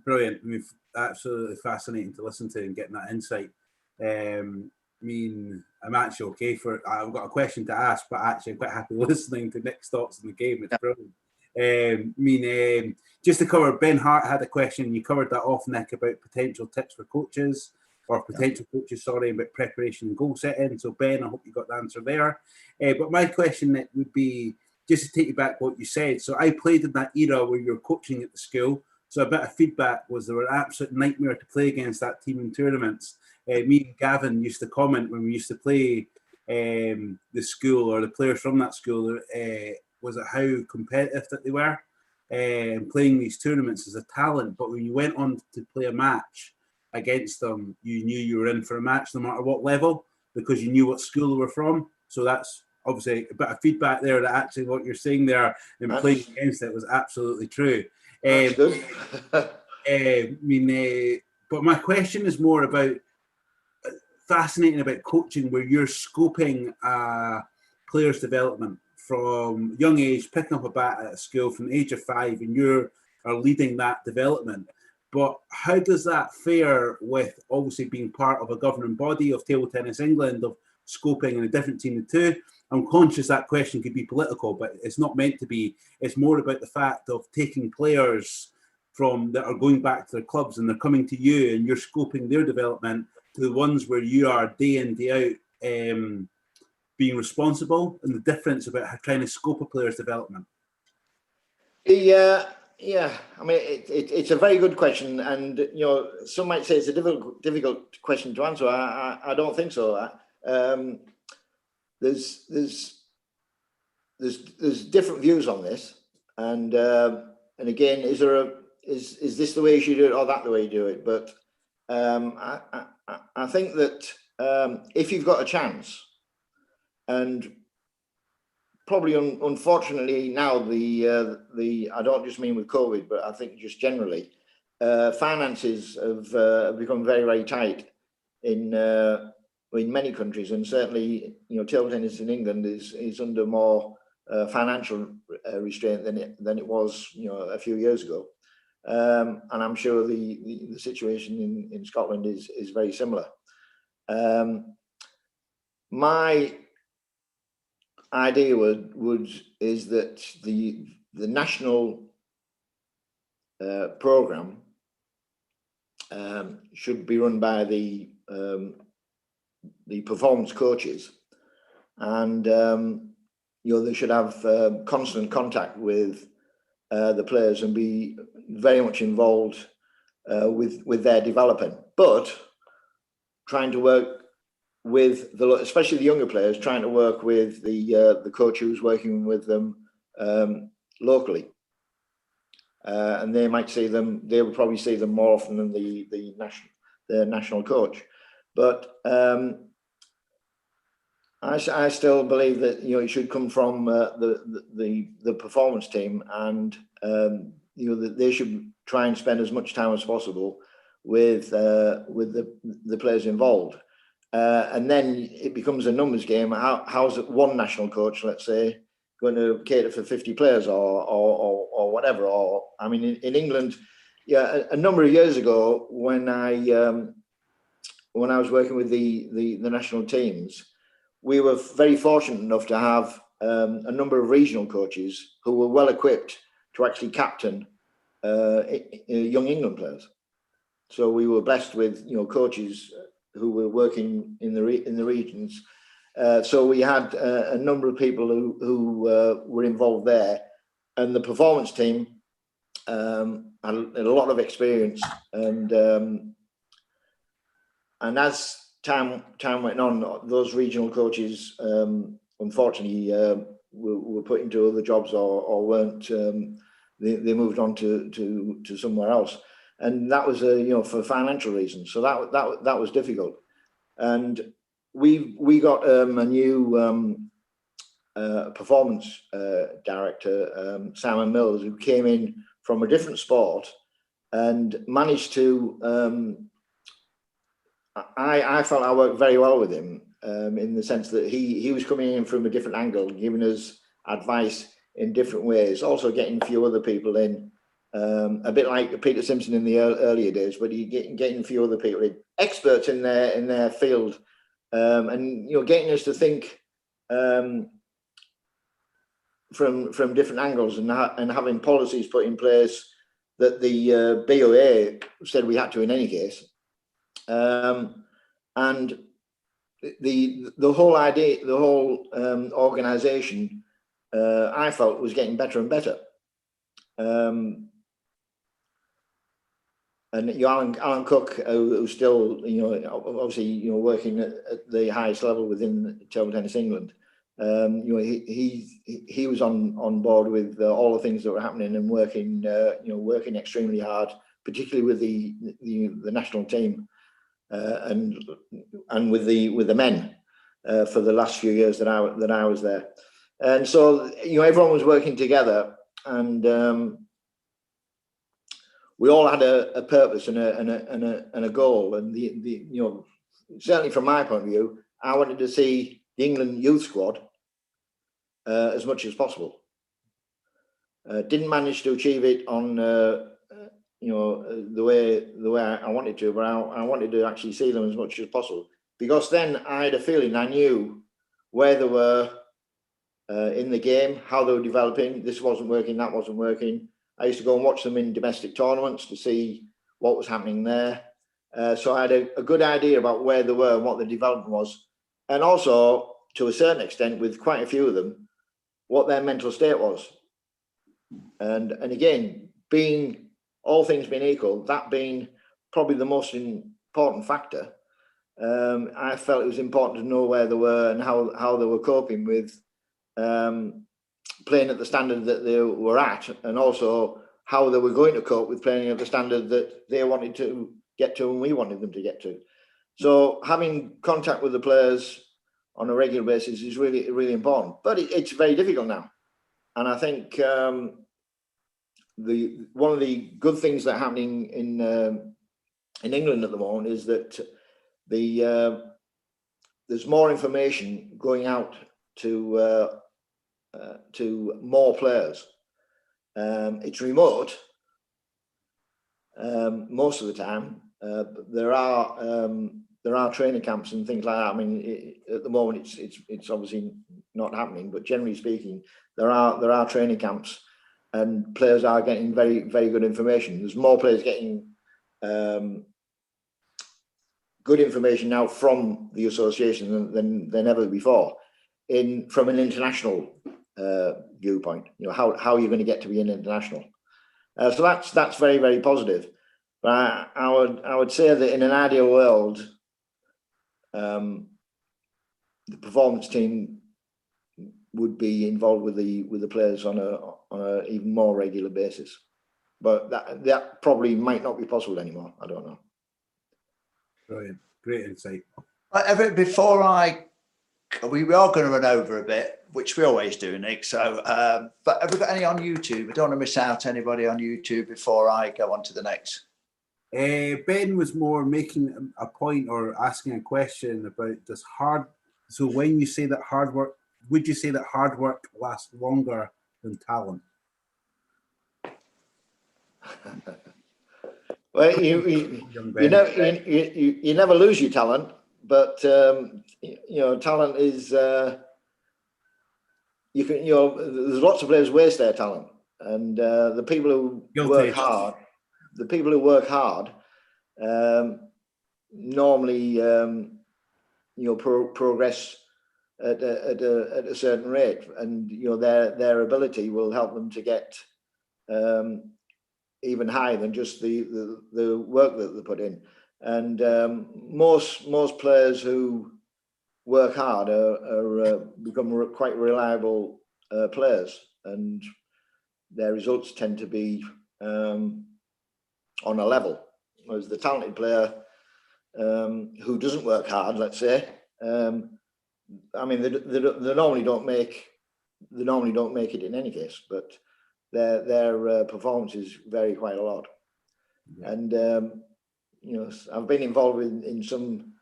brilliant. I mean, absolutely fascinating to listen to and getting that insight. I'm actually okay for it. I've got a question to ask, but actually I'm quite happy listening to Nick's thoughts on the game. It's brilliant. Just to cover, Ben Hart had a question. You covered that off, Nick, about potential tips for coaches or potential coaches, about preparation and goal setting. So Ben, I hope you got the answer there. But my question, Nick, would be just to take you back what you said. So I played in that era where you were coaching at the school. So a bit of feedback was they were an absolute nightmare to play against that team in tournaments. Me and Gavin used to comment when we used to play the school or the players from that school, was it how competitive that they were and playing these tournaments as a talent. But when you went on to play a match against them, you knew you were in for a match no matter what level because you knew what school they were from. So that's obviously a bit of feedback there that actually what you're saying there and playing against it was absolutely true. That's good. But my question is more about fascinating about coaching where you're scoping players' development from young age, picking up a bat at a school from the age of 5 and you are leading that development. But how does that fare with obviously being part of a governing body of Table Tennis England, of scoping in a different team of 2? I'm conscious that question could be political, but it's not meant to be. It's more about the fact of taking players from that are going back to their clubs and they're coming to you and you're scoping their development to the ones where you are day in, day out being responsible, and the difference about trying to scope a player's development? Yeah, I mean, it's a very good question, and some might say it's a difficult question to answer. I don't think so. There's different views on this, and again, is this the way you should do it or that the way you do it? But I think that if you've got a chance, and probably unfortunately now the I don't just mean with COVID, but I think just generally, finances have become very, very tight in many countries, and certainly table tennis in England is under more financial restraint than it was a few years ago, and I'm sure the situation in Scotland is very similar. My idea is that the national program should be run by the performance coaches, and they should have constant contact with the players and be very much involved with their development, but trying to work with especially the younger players, trying to work with the coach who's working with them locally, and they will probably see them more often than the national coach. But I still believe that it should come from the performance team, and that they should try and spend as much time as possible with the players involved. And then it becomes a numbers game. How's one national coach, let's say, going to cater for 50 players or whatever? Or I mean, in England, a number of years ago, when I was working with the national teams, we were very fortunate enough to have a number of regional coaches who were well equipped to actually captain young England players. So we were blessed with coaches who were working in the regions. So we had a number of people who were involved there, and the performance team had a lot of experience. And as time went on, those regional coaches unfortunately were put into other jobs or weren't. They moved on to somewhere else. And that was for financial reasons. So that was difficult. And we got a new performance director, Simon Mills, who came in from a different sport and managed to. I felt I worked very well with him in the sense that he was coming in from a different angle, giving us advice in different ways, also getting a few other people in. A bit like Peter Simpson in the earlier days, but you getting a few other people in, experts in their field, and getting us to think from different angles, and having policies put in place that the BOA said we had to in any case, and the whole idea, the whole organisation, I felt was getting better and better. And Alan Cook, who's still obviously working at the highest level within table tennis England, he was on board with all the things that were happening and working extremely hard, particularly with the national team, and with the men for the last few years that I was there. And so everyone was working together, and we all had a purpose and a goal, and certainly from my point of view, I wanted to see the England youth squad as much as possible. Didn't manage to achieve it on the way I wanted to, but I wanted to actually see them as much as possible, because then I had a feeling I knew where they were in the game, how they were developing. This wasn't working, that wasn't working. I used to go and watch them in domestic tournaments to see what was happening there. So I had a good idea about where they were and what the development was. And also to a certain extent, with quite a few of them, what their mental state was. And again, being all things being equal, that being probably the most important factor, I felt it was important to know where they were and how they were coping with playing at the standard that they were at, and also how they were going to cope with playing at the standard that they wanted to get to and we wanted them to get to. So having contact with the players on a regular basis is really, really important. But it's very difficult now. And I think one of the good things that are happening in England at the moment is that there's more information going out to more players. It's remote most of the time. There are training camps and things like that. I mean, at the moment it's obviously not happening, but generally speaking, there are training camps, and players are getting very, very good information. There's more players getting good information now from the association than ever before, from an international viewpoint. You know, how you're going to get to be an international. So that's very, very positive. But I would say that in an ideal world, the performance team would be involved with the players on a even more regular basis. But that probably might not be possible anymore. I don't know. Brilliant, great insight. Everett, before we are going to run over a bit, which we always do, Nick. So, but have we got any on YouTube? I don't want to miss out anybody on YouTube before I go on to the next. Ben was more making a point or asking a question about so when you say that hard work, would you say that hard work lasts longer than talent? Well, you never lose your talent, but talent is there's lots of players waste their talent, and the people who work hard normally progress at a certain rate, and their ability will help them to get even higher than just the work that they put in. And most players who work hard become quite reliable players, and their results tend to be on a level. Whereas the talented player who doesn't work hard, let's say, I mean, they normally don't make it in any case, but their performances vary quite a lot. Yeah. And I've been involved in some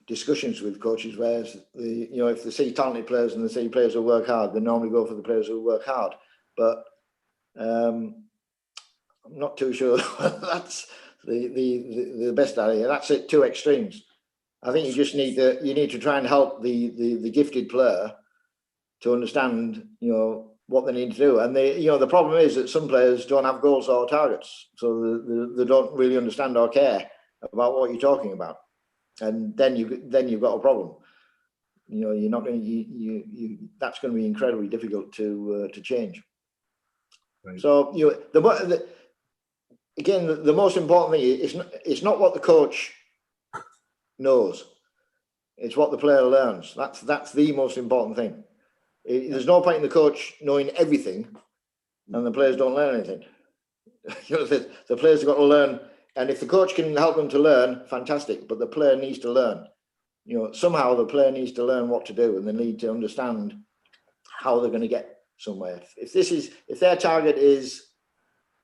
discussions with coaches where if they see talented players and they see players who work hard, they normally go for the players who work hard. But I'm not too sure that's the best idea. That's it, two extremes. I think you just need to try and help the gifted player to understand what they need to do. And the problem is that some players don't have goals or targets, so they don't really understand or care about what you're talking about, and then you've got a problem. You're not going to that's going to be incredibly difficult to change. Right. So the most important thing is it's not what the coach knows, it's what the player learns. That's the most important thing. There's no point in the coach knowing everything and the players don't learn anything. The players have got to learn, and if the coach can help them to learn, fantastic, but the player needs to learn. Somehow the player needs to learn what to do, and they need to understand how they're going to get somewhere. If their target is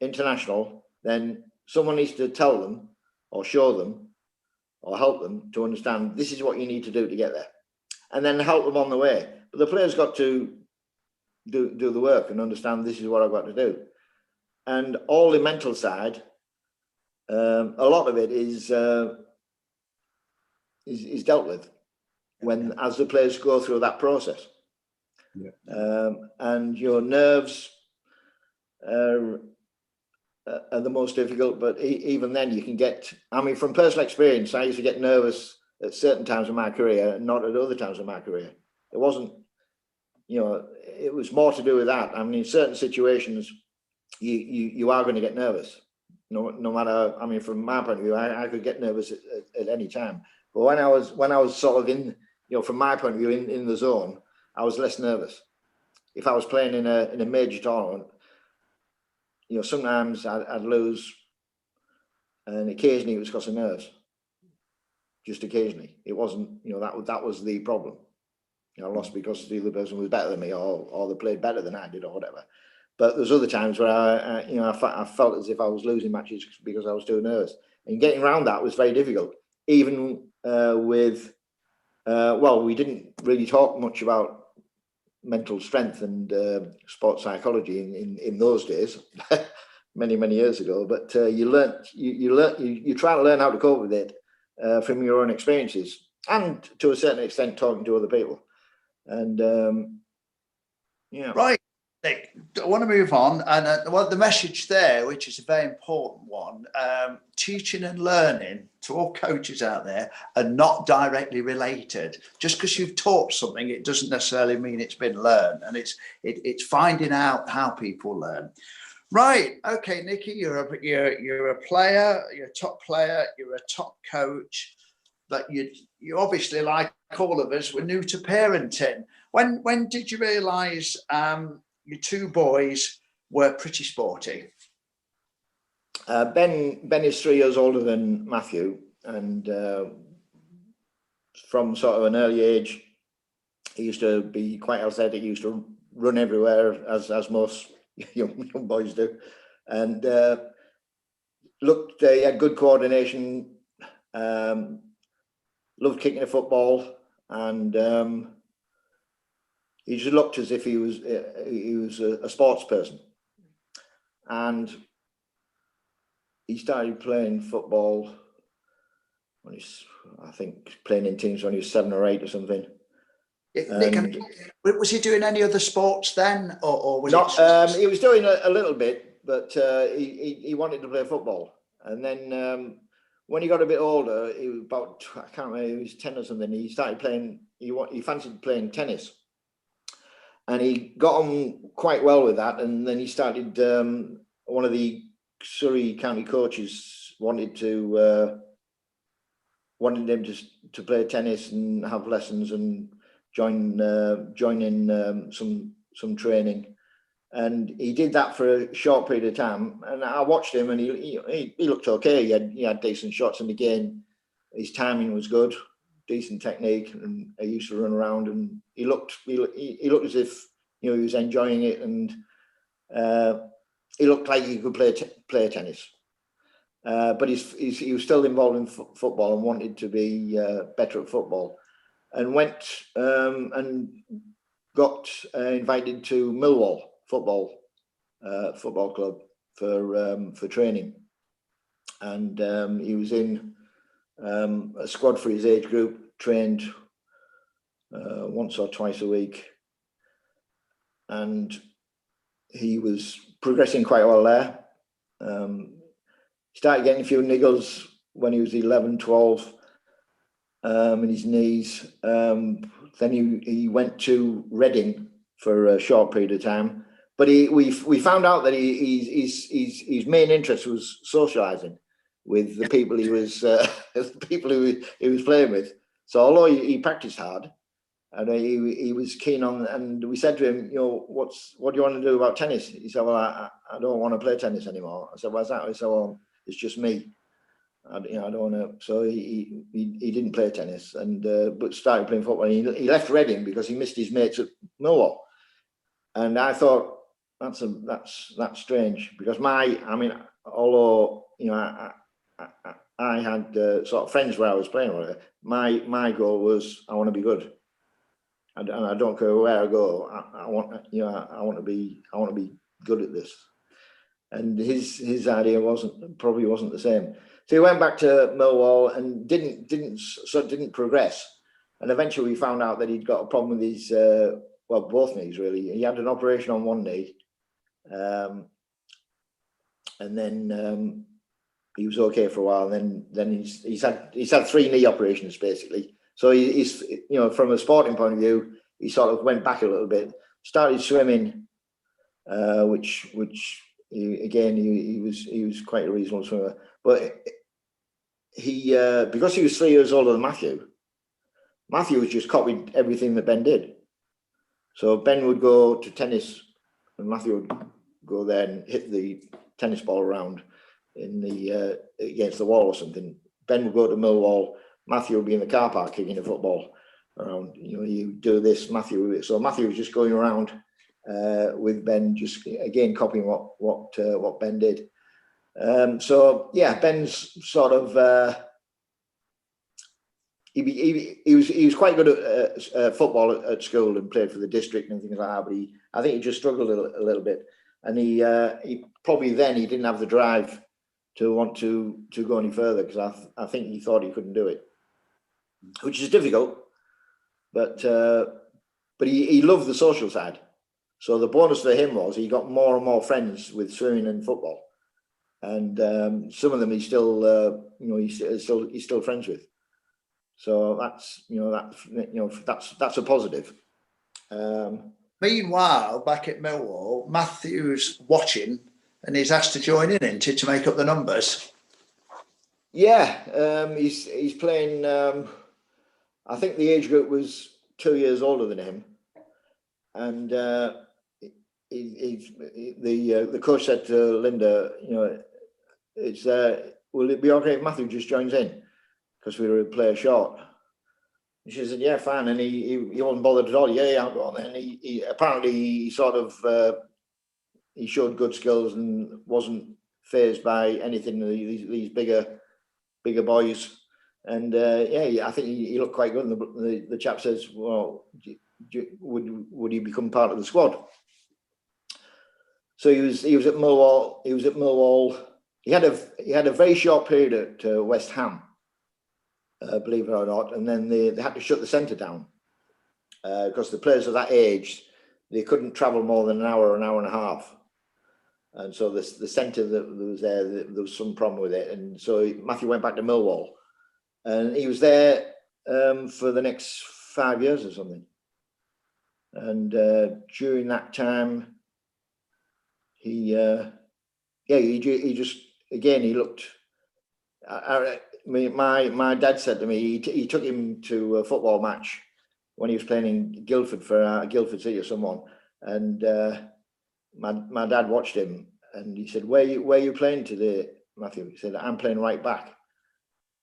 international, then someone needs to tell them or show them or help them to understand this is what you need to do to get there, and then help them on the way. But the player's got to do the work and understand this is what I've got to do. And all the mental side, a lot of it is dealt with as the players go through that process. Yeah. And your nerves are the most difficult, but even then you can get, I mean, from personal experience, I used to get nervous at certain times of my career and not at other times of my career. It wasn't, it was more to do with that. I mean, in certain situations, you are going to get nervous. No matter, I mean, from my point of view, I could get nervous at any time. But when I was sort of in, from my point of view, in the zone, I was less nervous. If I was playing in a major tournament, sometimes I'd lose, and occasionally it was because of nerves. Just occasionally, it wasn't. That was the problem. I lost because the other person was better than me, or they played better than I did, or whatever. But there's other times where I felt as if I was losing matches because I was too nervous, and getting around that was very difficult. Even with, we didn't really talk much about mental strength and sports psychology in those days, many years ago. But you try to learn how to cope with it from your own experiences, and to a certain extent talking to other people. And right, Nick, I want to move on, and the message there, which is a very important one, teaching and learning to all coaches out there are not directly related. Just because you've taught something, it doesn't necessarily mean it's been learned, and it's finding out how people learn. Right, okay, Nicky, you're a player, you're a top player, you're a top coach, but you obviously, like all of us, were new to parenting. When did you realise your two boys were pretty sporty? Ben is 3 years older than Matthew, and from sort of an early age, he used to be quite athletic. He used to run everywhere, as most young boys do, and he had good coordination, loved kicking a football, and he just looked as if he was a sports person. And he started playing football when I think playing in teams when he was 7 or 8 or something. Nick, was he doing any other sports then, or was not? He was doing a little bit, but he wanted to play football. And then when he got a bit older, he was about, I can't remember, he was 10 or something. He started playing. He fancied playing tennis, and he got on quite well with that. And then he started. One of the Surrey County coaches wanted him to play tennis and have lessons and join in some training, and he did that for a short period of time. And I watched him, and he looked okay. He had decent shots, and again, his timing was good, decent technique, and he used to run around, and he looked as if he was enjoying it, and he looked like he could play tennis. But he was still involved in football and wanted to be better at football, and went and got invited to Millwall football club for training, and he was in a squad for his age group, trained once or twice a week, and he was progressing quite well there. Started getting a few niggles when he was 11, 12 in his knees. Then he went to Reading for a short period of time. But we found out that his main interest was socialising with the people he was he was playing with. So although he practiced hard, and he was keen on, and we said to him, what do you want to do about tennis? He said, well, I don't want to play tennis anymore. I said, why's that? He said, well, it's just me. I don't want to. So he didn't play tennis, and but started playing football. He left Reading because he missed his mates at Millwall, and I thought that's strange, because although I had sort of friends where I was playing with, my goal was I want to be good, and I don't care where I go. I want to be good at this. And his idea probably wasn't the same. So he went back to Millwall and didn't progress. And eventually we found out that he'd got a problem with his both knees really. He had an operation on one knee, and then he was okay for a while. And then he's had 3 knee operations basically. So he's from a sporting point of view, he sort of went back a little bit. Started swimming, which he was quite a reasonable swimmer. But he because he was 3 years older than Matthew was just copied everything that Ben did. So Ben would go to tennis, and Matthew would go there and hit the tennis ball around in the against the wall or something. Ben would go to Millwall. Matthew would be in the car park kicking a football around. You do this, Matthew. So Matthew was just going around with Ben, just again copying what Ben did. So yeah, Ben's sort of he was quite good at football at school and played for the district and things like that. But I think he just struggled a little bit, and he probably then he didn't have the drive to want to go any further, because I think he thought he couldn't do it, which is difficult. But he loved the social side. So the bonus for him was he got more and more friends with swimming and football, and some of them he's still he's still friends with. So that's a positive. Meanwhile, back at Millwall, Matthew's watching and he's asked to join in to make up the numbers. Yeah, he's playing. I think the age group was 2 years older than him, and the coach said to Linda, will it be okay if Matthew just joins in, because we were a player short? And she said, yeah, fine. And he wasn't bothered at all. Yeah, I'll go on. And he apparently sort of he showed good skills and wasn't fazed by anything. These bigger boys. And I think he looked quite good. And the chap says, well, would he become part of the squad? So he was at Millwall. He was at Millwall. He had a very short period at West Ham, believe it or not, and then they had to shut the centre down because the players of that age, they couldn't travel more than an hour and a half, and so the centre that was there was some problem with it, and so Matthew went back to Millwall, and he was there for the next 5 years or something, and during that time, he just again he looked. My dad said to me he took him to a football match when he was playing in Guildford for Guildford City or someone, and my dad watched him and he said, where are you playing today, Matthew? He said, I'm playing right back.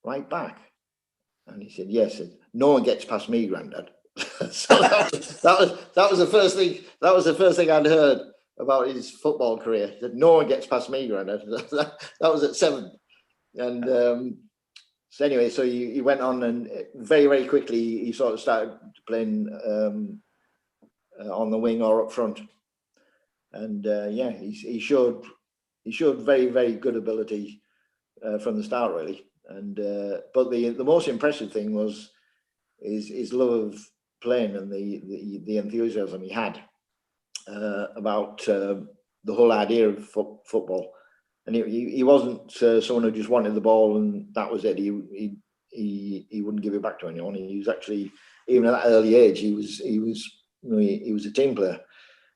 And he said, yes. Said, no one gets past me, Grandad. So that was the first thing. That was the first thing I'd heard about his football career. He said, no one gets past me, Grandad. That was at 7. And so anyway, so he went on, and very, very quickly he sort of started playing on the wing or up front, and he showed very, very good ability from the start, really. And but the most impressive thing was his love of playing and the enthusiasm he had about the whole idea of football. And he wasn't someone who just wanted the ball and that was it. He wouldn't give it back to anyone. He was actually, even at that early age, he was a team player,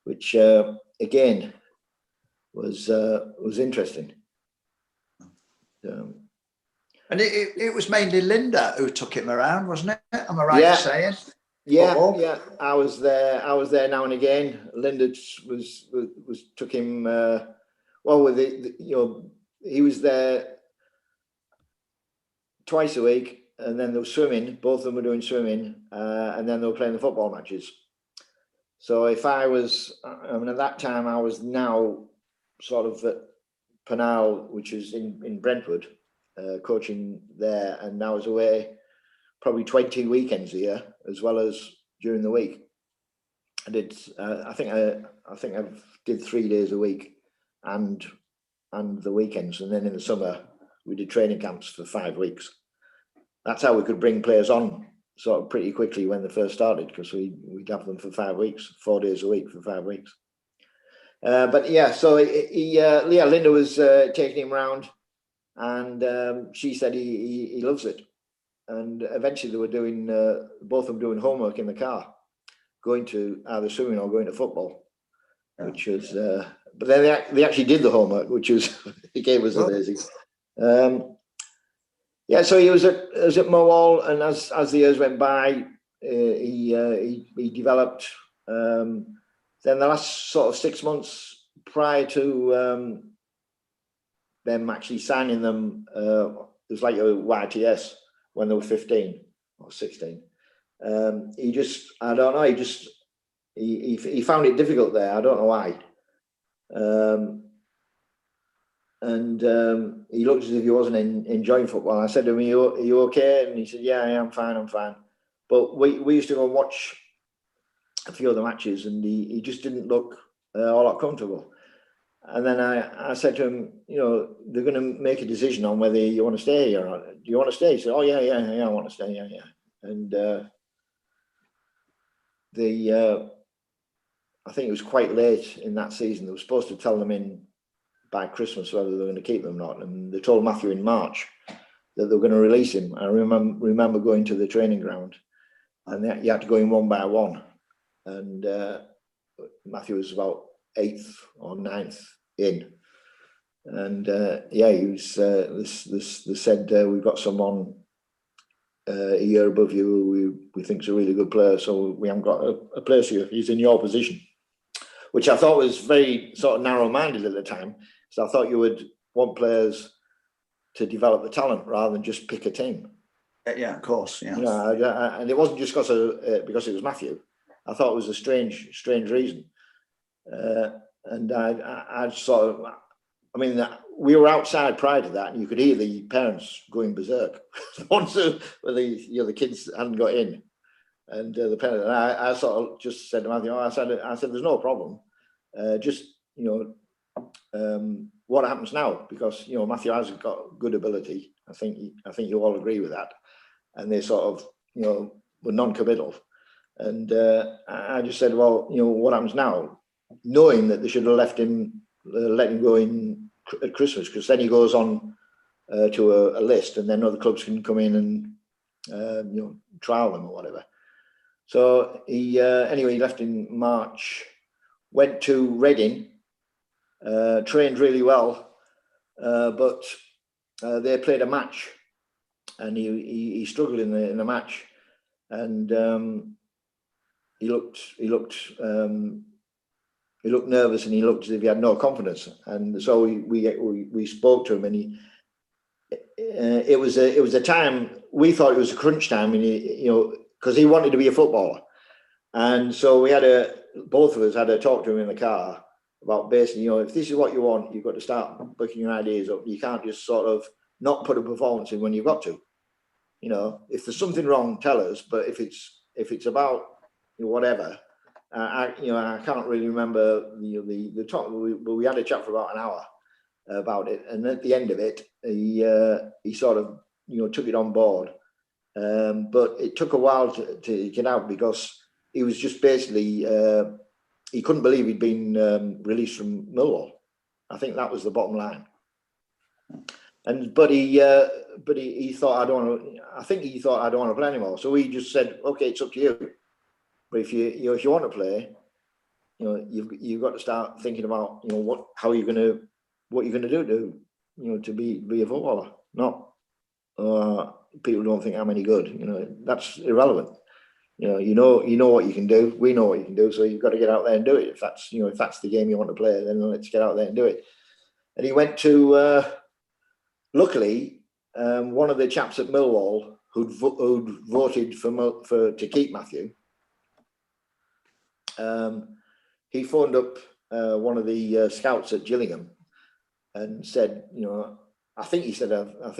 which again was interesting. And it was mainly Linda who took him around, wasn't it? Am I right in saying? Yeah, yeah. I was there now and again. Linda took him. He was there twice a week, and then they were swimming. Both of them were doing swimming, and then they were playing the football matches. So if I was, at that time, I was now sort of at Penal, which is in Brentwood, coaching there, and I was away probably 20 weekends a year, as well as during the week. I did. I think I did 3 days a week. And the weekends, and then in the summer we did training camps for 5 weeks. That's how we could bring players on sort of pretty quickly when they first started, because we'd have them for 5 weeks, 4 days a week for 5 weeks. But yeah, so Linda was taking him around, and she said he loves it. And eventually they were doing, both of them doing homework in the car, going to either swimming or going to football, which was, but then they actually did the homework, which was, again, was amazing. Yeah, so he was at Millwall, and as the years went by, he developed. Then the last sort of 6 months prior to them actually signing them, it was like a YTS when they were 15 or 16. He just, I don't know, he found it difficult there. I don't know why. And he looked as if he wasn't enjoying football. I said to him, are you okay? And he said, yeah, I'm fine. But we used to go and watch a few of the matches, and he just didn't look all that comfortable. And then I said to him, they're going to make a decision on whether you want to stay here or not. Do you want to stay? He said, oh, yeah, I want to stay, yeah. And I think it was quite late in that season. They were supposed to tell them in by Christmas whether they were going to keep him or not. And they told Matthew in March that they were going to release him. I remember going to the training ground, and you had to go in one by one. And Matthew was about 8th or 9th in. And he was, they said, we've got someone a year above you who we think's a really good player, so we haven't got a place here. He's in your position, which I thought was very sort of narrow-minded at the time. So I thought you would want players to develop the talent rather than just pick a team. Yeah, of course. Yeah. And it wasn't just because it was Matthew. I thought it was a strange reason. And I sort of, I mean, we were outside prior to that, and you could hear the parents going berserk. Once the kids hadn't got in, and the parents, and I sort of just said to Matthew, I said, there's no problem. What happens now? Because Matthew has got good ability. I think you all agree with that. And they sort of were non-committal. And I just said, well, what happens now? Knowing that they should have let him go in at Christmas, because then he goes on to a list, and then other clubs can come in and trial them or whatever. So he left in March, went to Reading, trained really well, but they played a match, and he struggled in the match, and he looked nervous, and he looked as if he had no confidence. And so we spoke to him, and it was a time we thought it was a crunch time, and because he wanted to be a footballer, and so both of us had a talk to him in the car about basically, if this is what you want, you've got to start booking your ideas up. You can't just sort of not put a performance in when you've got to. If there's something wrong, tell us. But if it's about whatever. I can't really remember the talk, but we had a chat for about an hour about it, and at the end of it, he sort of took it on board, but it took a while to get out, because he was just basically he couldn't believe he'd been released from Millwall. I think that was the bottom line. But he thought I don't want to play anymore. So we just said, okay, it's up to you. But if you want to play, you've got to start thinking about what you're going to do to be a footballer. Not people don't think I'm any good. That's irrelevant. You know what you can do. We know what you can do. So you've got to get out there and do it. If that's the game you want to play, then let's get out there and do it. And he went to luckily one of the chaps at Millwall who'd voted to keep Matthew. He phoned up one of the scouts at Gillingham and said, I think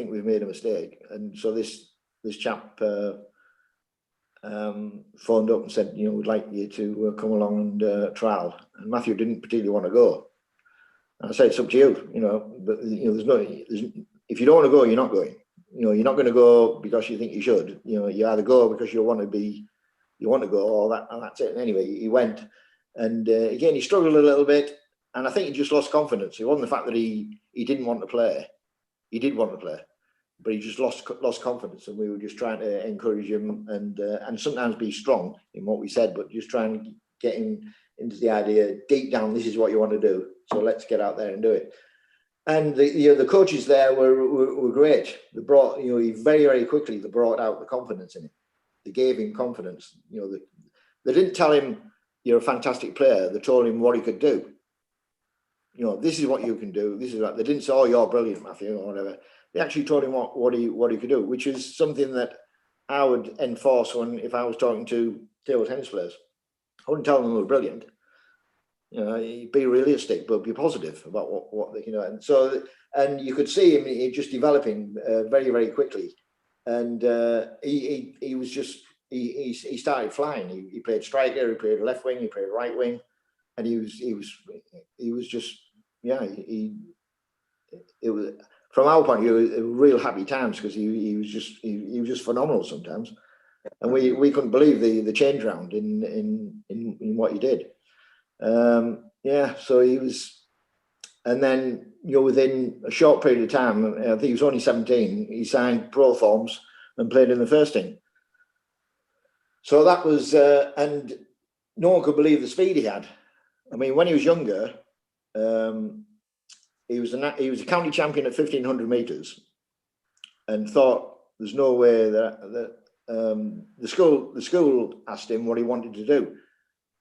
we've made a mistake. And so this chap phoned up and said, we'd like you to come along and trial. And Matthew didn't particularly want to go. And I said, it's up to you, but if you don't want to go, you're not going. You're not going to go because you think you should. You either go because you want to go, or that's it. And anyway, he went, and again he struggled a little bit, and I think he just lost confidence. It wasn't the fact that he didn't want to play. he did want to play, but he just lost confidence, and we were just trying to encourage him and sometimes be strong in what we said, but just try and get him into the idea deep down, this is what you want to do, so let's get out there and do it. And the coaches there were great. They brought, very, very quickly, they brought out the confidence in him. They gave him confidence. They didn't tell him, you're a fantastic player. They told him what he could do. This is what you can do. This is what, they didn't say, oh, you're brilliant, Matthew, or whatever. They actually told him what he could do, which is something that I would enforce if I was talking to table tennis players. I wouldn't tell them they were brilliant. Be realistic, but be positive about what they, and you could see him just developing very, very quickly. And he was just, he started flying. He played striker, he played left wing, he played right wing, and he was just, it was, from our point of view, real happy times, because he was just phenomenal sometimes, and we couldn't believe the change round in what he did. So he was, and then within a short period of time, I think he was only 17, he signed pro forms and played in the first team. So that was, and no one could believe the speed he had. I mean, when he was younger, he was a county champion at 1500 meters, and thought there's no way that the school asked him what he wanted to do.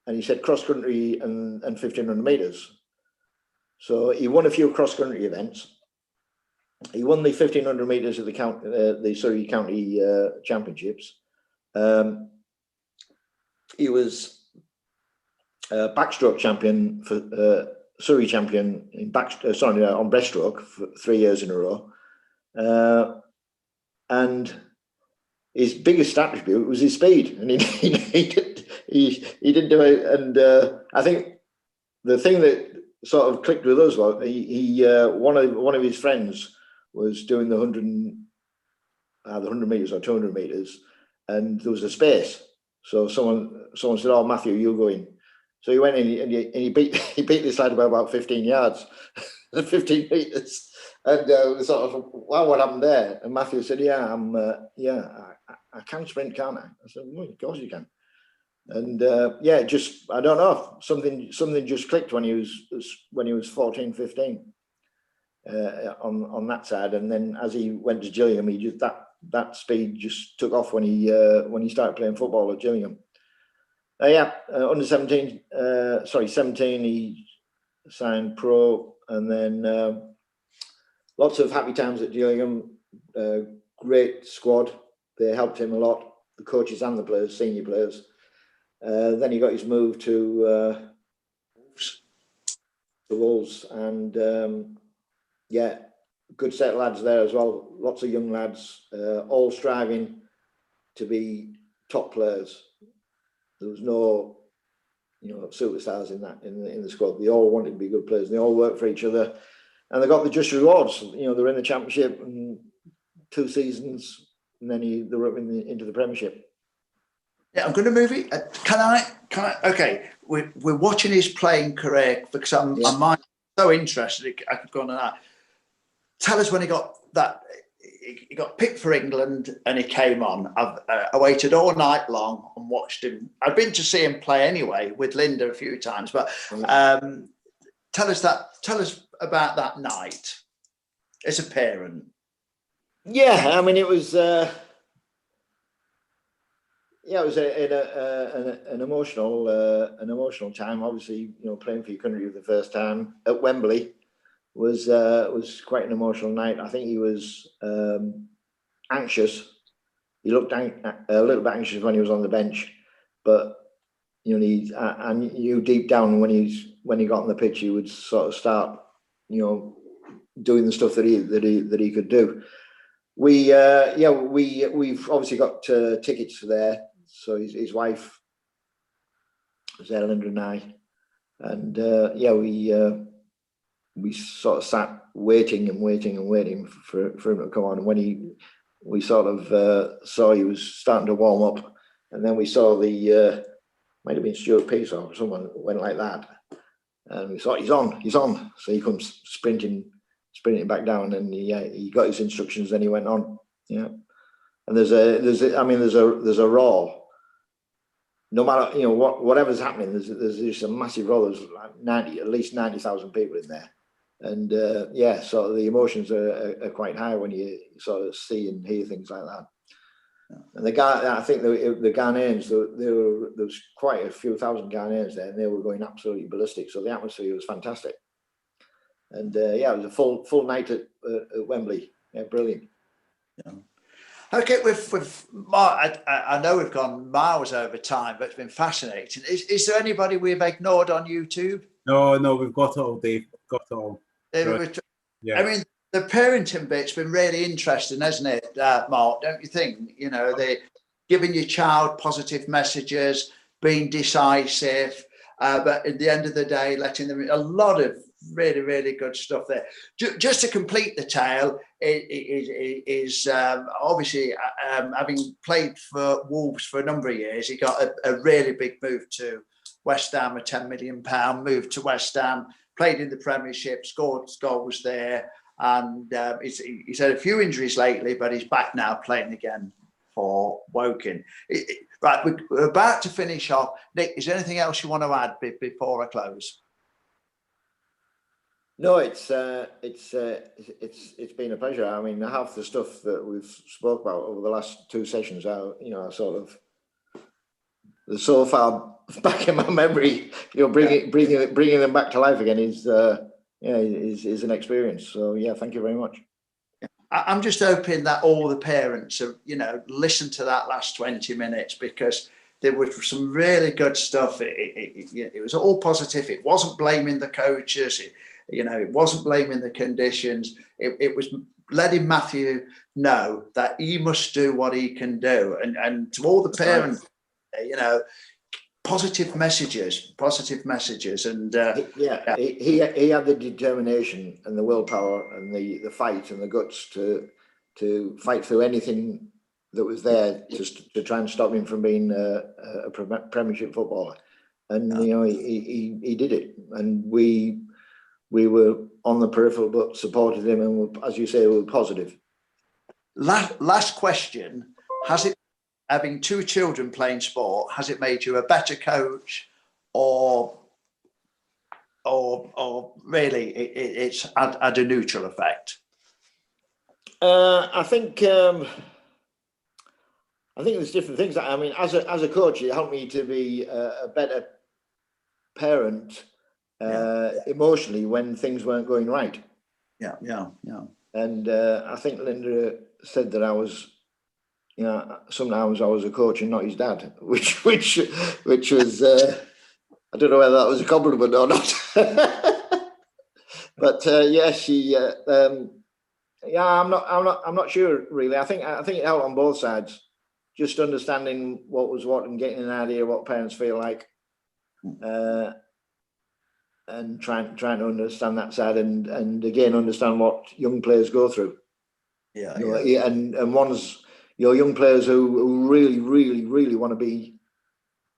And he said cross country and 1500 meters. So he won a few cross country events. He won the 1500 meters at the Surrey County Championships. He was backstroke champion for Surrey champion in on breaststroke for 3 years in a row. And his biggest attribute was his speed, and he didn't do it. And I think the thing that sort of clicked with us was one of his friends was doing the 100 meters or 200 meters, and there was a space. So someone said, "Oh, Matthew, you go in." So he went in and he beat this lad by about 15 yards, 15 meters, and sort of, wow, what happened there? And Matthew said, I can sprint, can't I? I said, well, of course you can. And just, I don't know, something just clicked when he was 14, 15 on that side. And then as he went to Gillingham, he just that speed just took off when he started playing football at Gillingham. Under 17, 17, he signed pro, and then lots of happy times at Gillingham. Great squad. They helped him a lot, the coaches and the players, senior players. Then he got his move to Wolves, and good set of lads there as well. Lots of young lads, all striving to be top players. There was no, superstars in the squad. They all wanted to be good players. They all worked for each other, and they got the just rewards. They were in the Championship and 2 seasons, and then they were up into the Premiership. Yeah, I'm going to move it. Can I? Okay, we're watching his playing career, because I'm so interested. I could go on and that. Tell us when he got that. He got picked for England and he came on. I waited all night long and watched him. I'd been to see him play anyway with Linda a few times, but tell us about that night as a parent. Yeah, I mean, it was it was an emotional time. Obviously, playing for your country for the first time at Wembley was quite an emotional night. I think he was anxious. He looked a little bit anxious when he was on the bench, but I knew deep down when he got on the pitch, he would sort of start, doing the stuff that he could do. We've obviously got tickets there. So his wife was there, Linda and I, and we sort of sat waiting for him to come on. And when we sort of saw he was starting to warm up, and then we saw might have been Stuart Peace or someone went like that, and we thought he's on. So he comes sprinting sprinting back down, and he got his instructions, then he went on. Yeah. And there's a roar. No matter, you know, whatever's happening, there's just a massive roar. There's like at least 90,000 people in there. And so the emotions are quite high when you sort of see and hear things like that. And I think the Ghanaians, there was quite a few thousand Ghanaians there, and they were going absolutely ballistic. So the atmosphere was fantastic. And it was a full night at Wembley. Yeah, brilliant. Yeah. Okay, with Mark, I know we've gone miles over time, but it's been fascinating. Is there anybody we've ignored on YouTube? No, we've got it all, Dave. Got it all. Yeah. I mean, the parenting bit's been really interesting, hasn't it, Mark? Don't you think? You know, the giving your child positive messages, being decisive, but at the end of the day, letting them a lot of really, really good stuff there. Just to complete the tale, is obviously having played for Wolves for a number of years, he got a really big move to West Ham, a £10 million move to West Ham, played in the Premiership, scored goals there, and he's had a few injuries lately, but he's back now playing again for Woking. Right, we're about to finish off. Nick, is there anything else you want to add before I close? No, it's been a pleasure. I mean, half the stuff that we've spoke about over the last two sessions are, you know, sort of so far back in my memory. You know, bringing them back to life again is an experience. So yeah, thank you very much. I'm just hoping that all the parents have, you know, listened to that last 20 minutes, because there was some really good stuff. It was all positive. It wasn't blaming the coaches. It wasn't blaming the conditions. It was letting Matthew know that he must do what he can do. And to all the parents, you know, positive messages. And he had the determination and the willpower and the fight and the guts to fight through anything that was there to try and stop him from being a Premiership footballer. And you know, he did it, and we were on the peripheral but supported him, and as you say, we were positive. Last question: has it, having two children playing sport, has it made you a better coach, or really it's had a neutral effect? I think there's different things. I mean, as a coach, it helped me to be a better parent emotionally when things weren't going right. Yeah. And I think Linda said that I was, you know, sometimes I was a coach and not his dad, which was I don't know whether that was a compliment or not. But I'm not sure really. I think it helped on both sides, just understanding what was what and getting an idea of what parents feel like, and trying to understand that side, and again understand what young players go through. And one's your young players who really want to be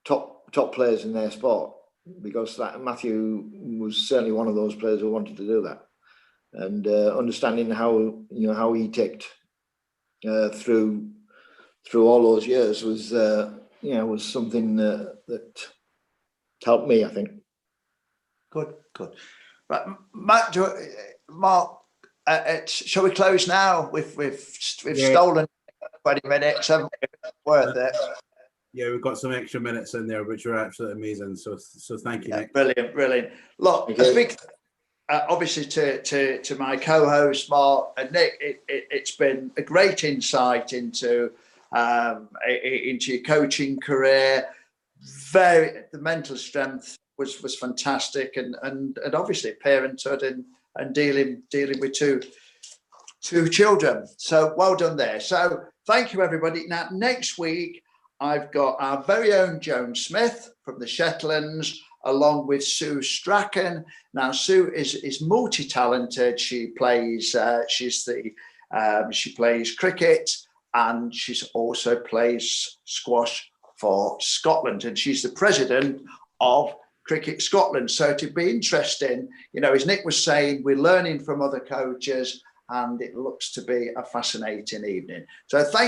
top players in their sport, because that Matthew was certainly one of those players who wanted to do that, and understanding how he ticked through all those years was something that helped me, I think. Good. Right, Mark, shall we close now? We've stolen 20 minutes, haven't we? Worth it. Yeah, we've got some extra minutes in there, which are absolutely amazing. So thank you, Nick. Brilliant. Look, a big obviously to my co-host Mark and Nick. It's been a great insight into your coaching career. The mental strength was fantastic, and obviously parenthood and dealing with two children. So well done there. So thank you, everybody. Now next week I've got our very own Joan Smith from the Shetlands, along with Sue Strachan. Now Sue is multi-talented. She plays she plays cricket, and she also plays squash for Scotland, and she's the president of Cricket Scotland. So it'd be interesting, you know, as Nick was saying, we're learning from other coaches, and it looks to be a fascinating evening. So thank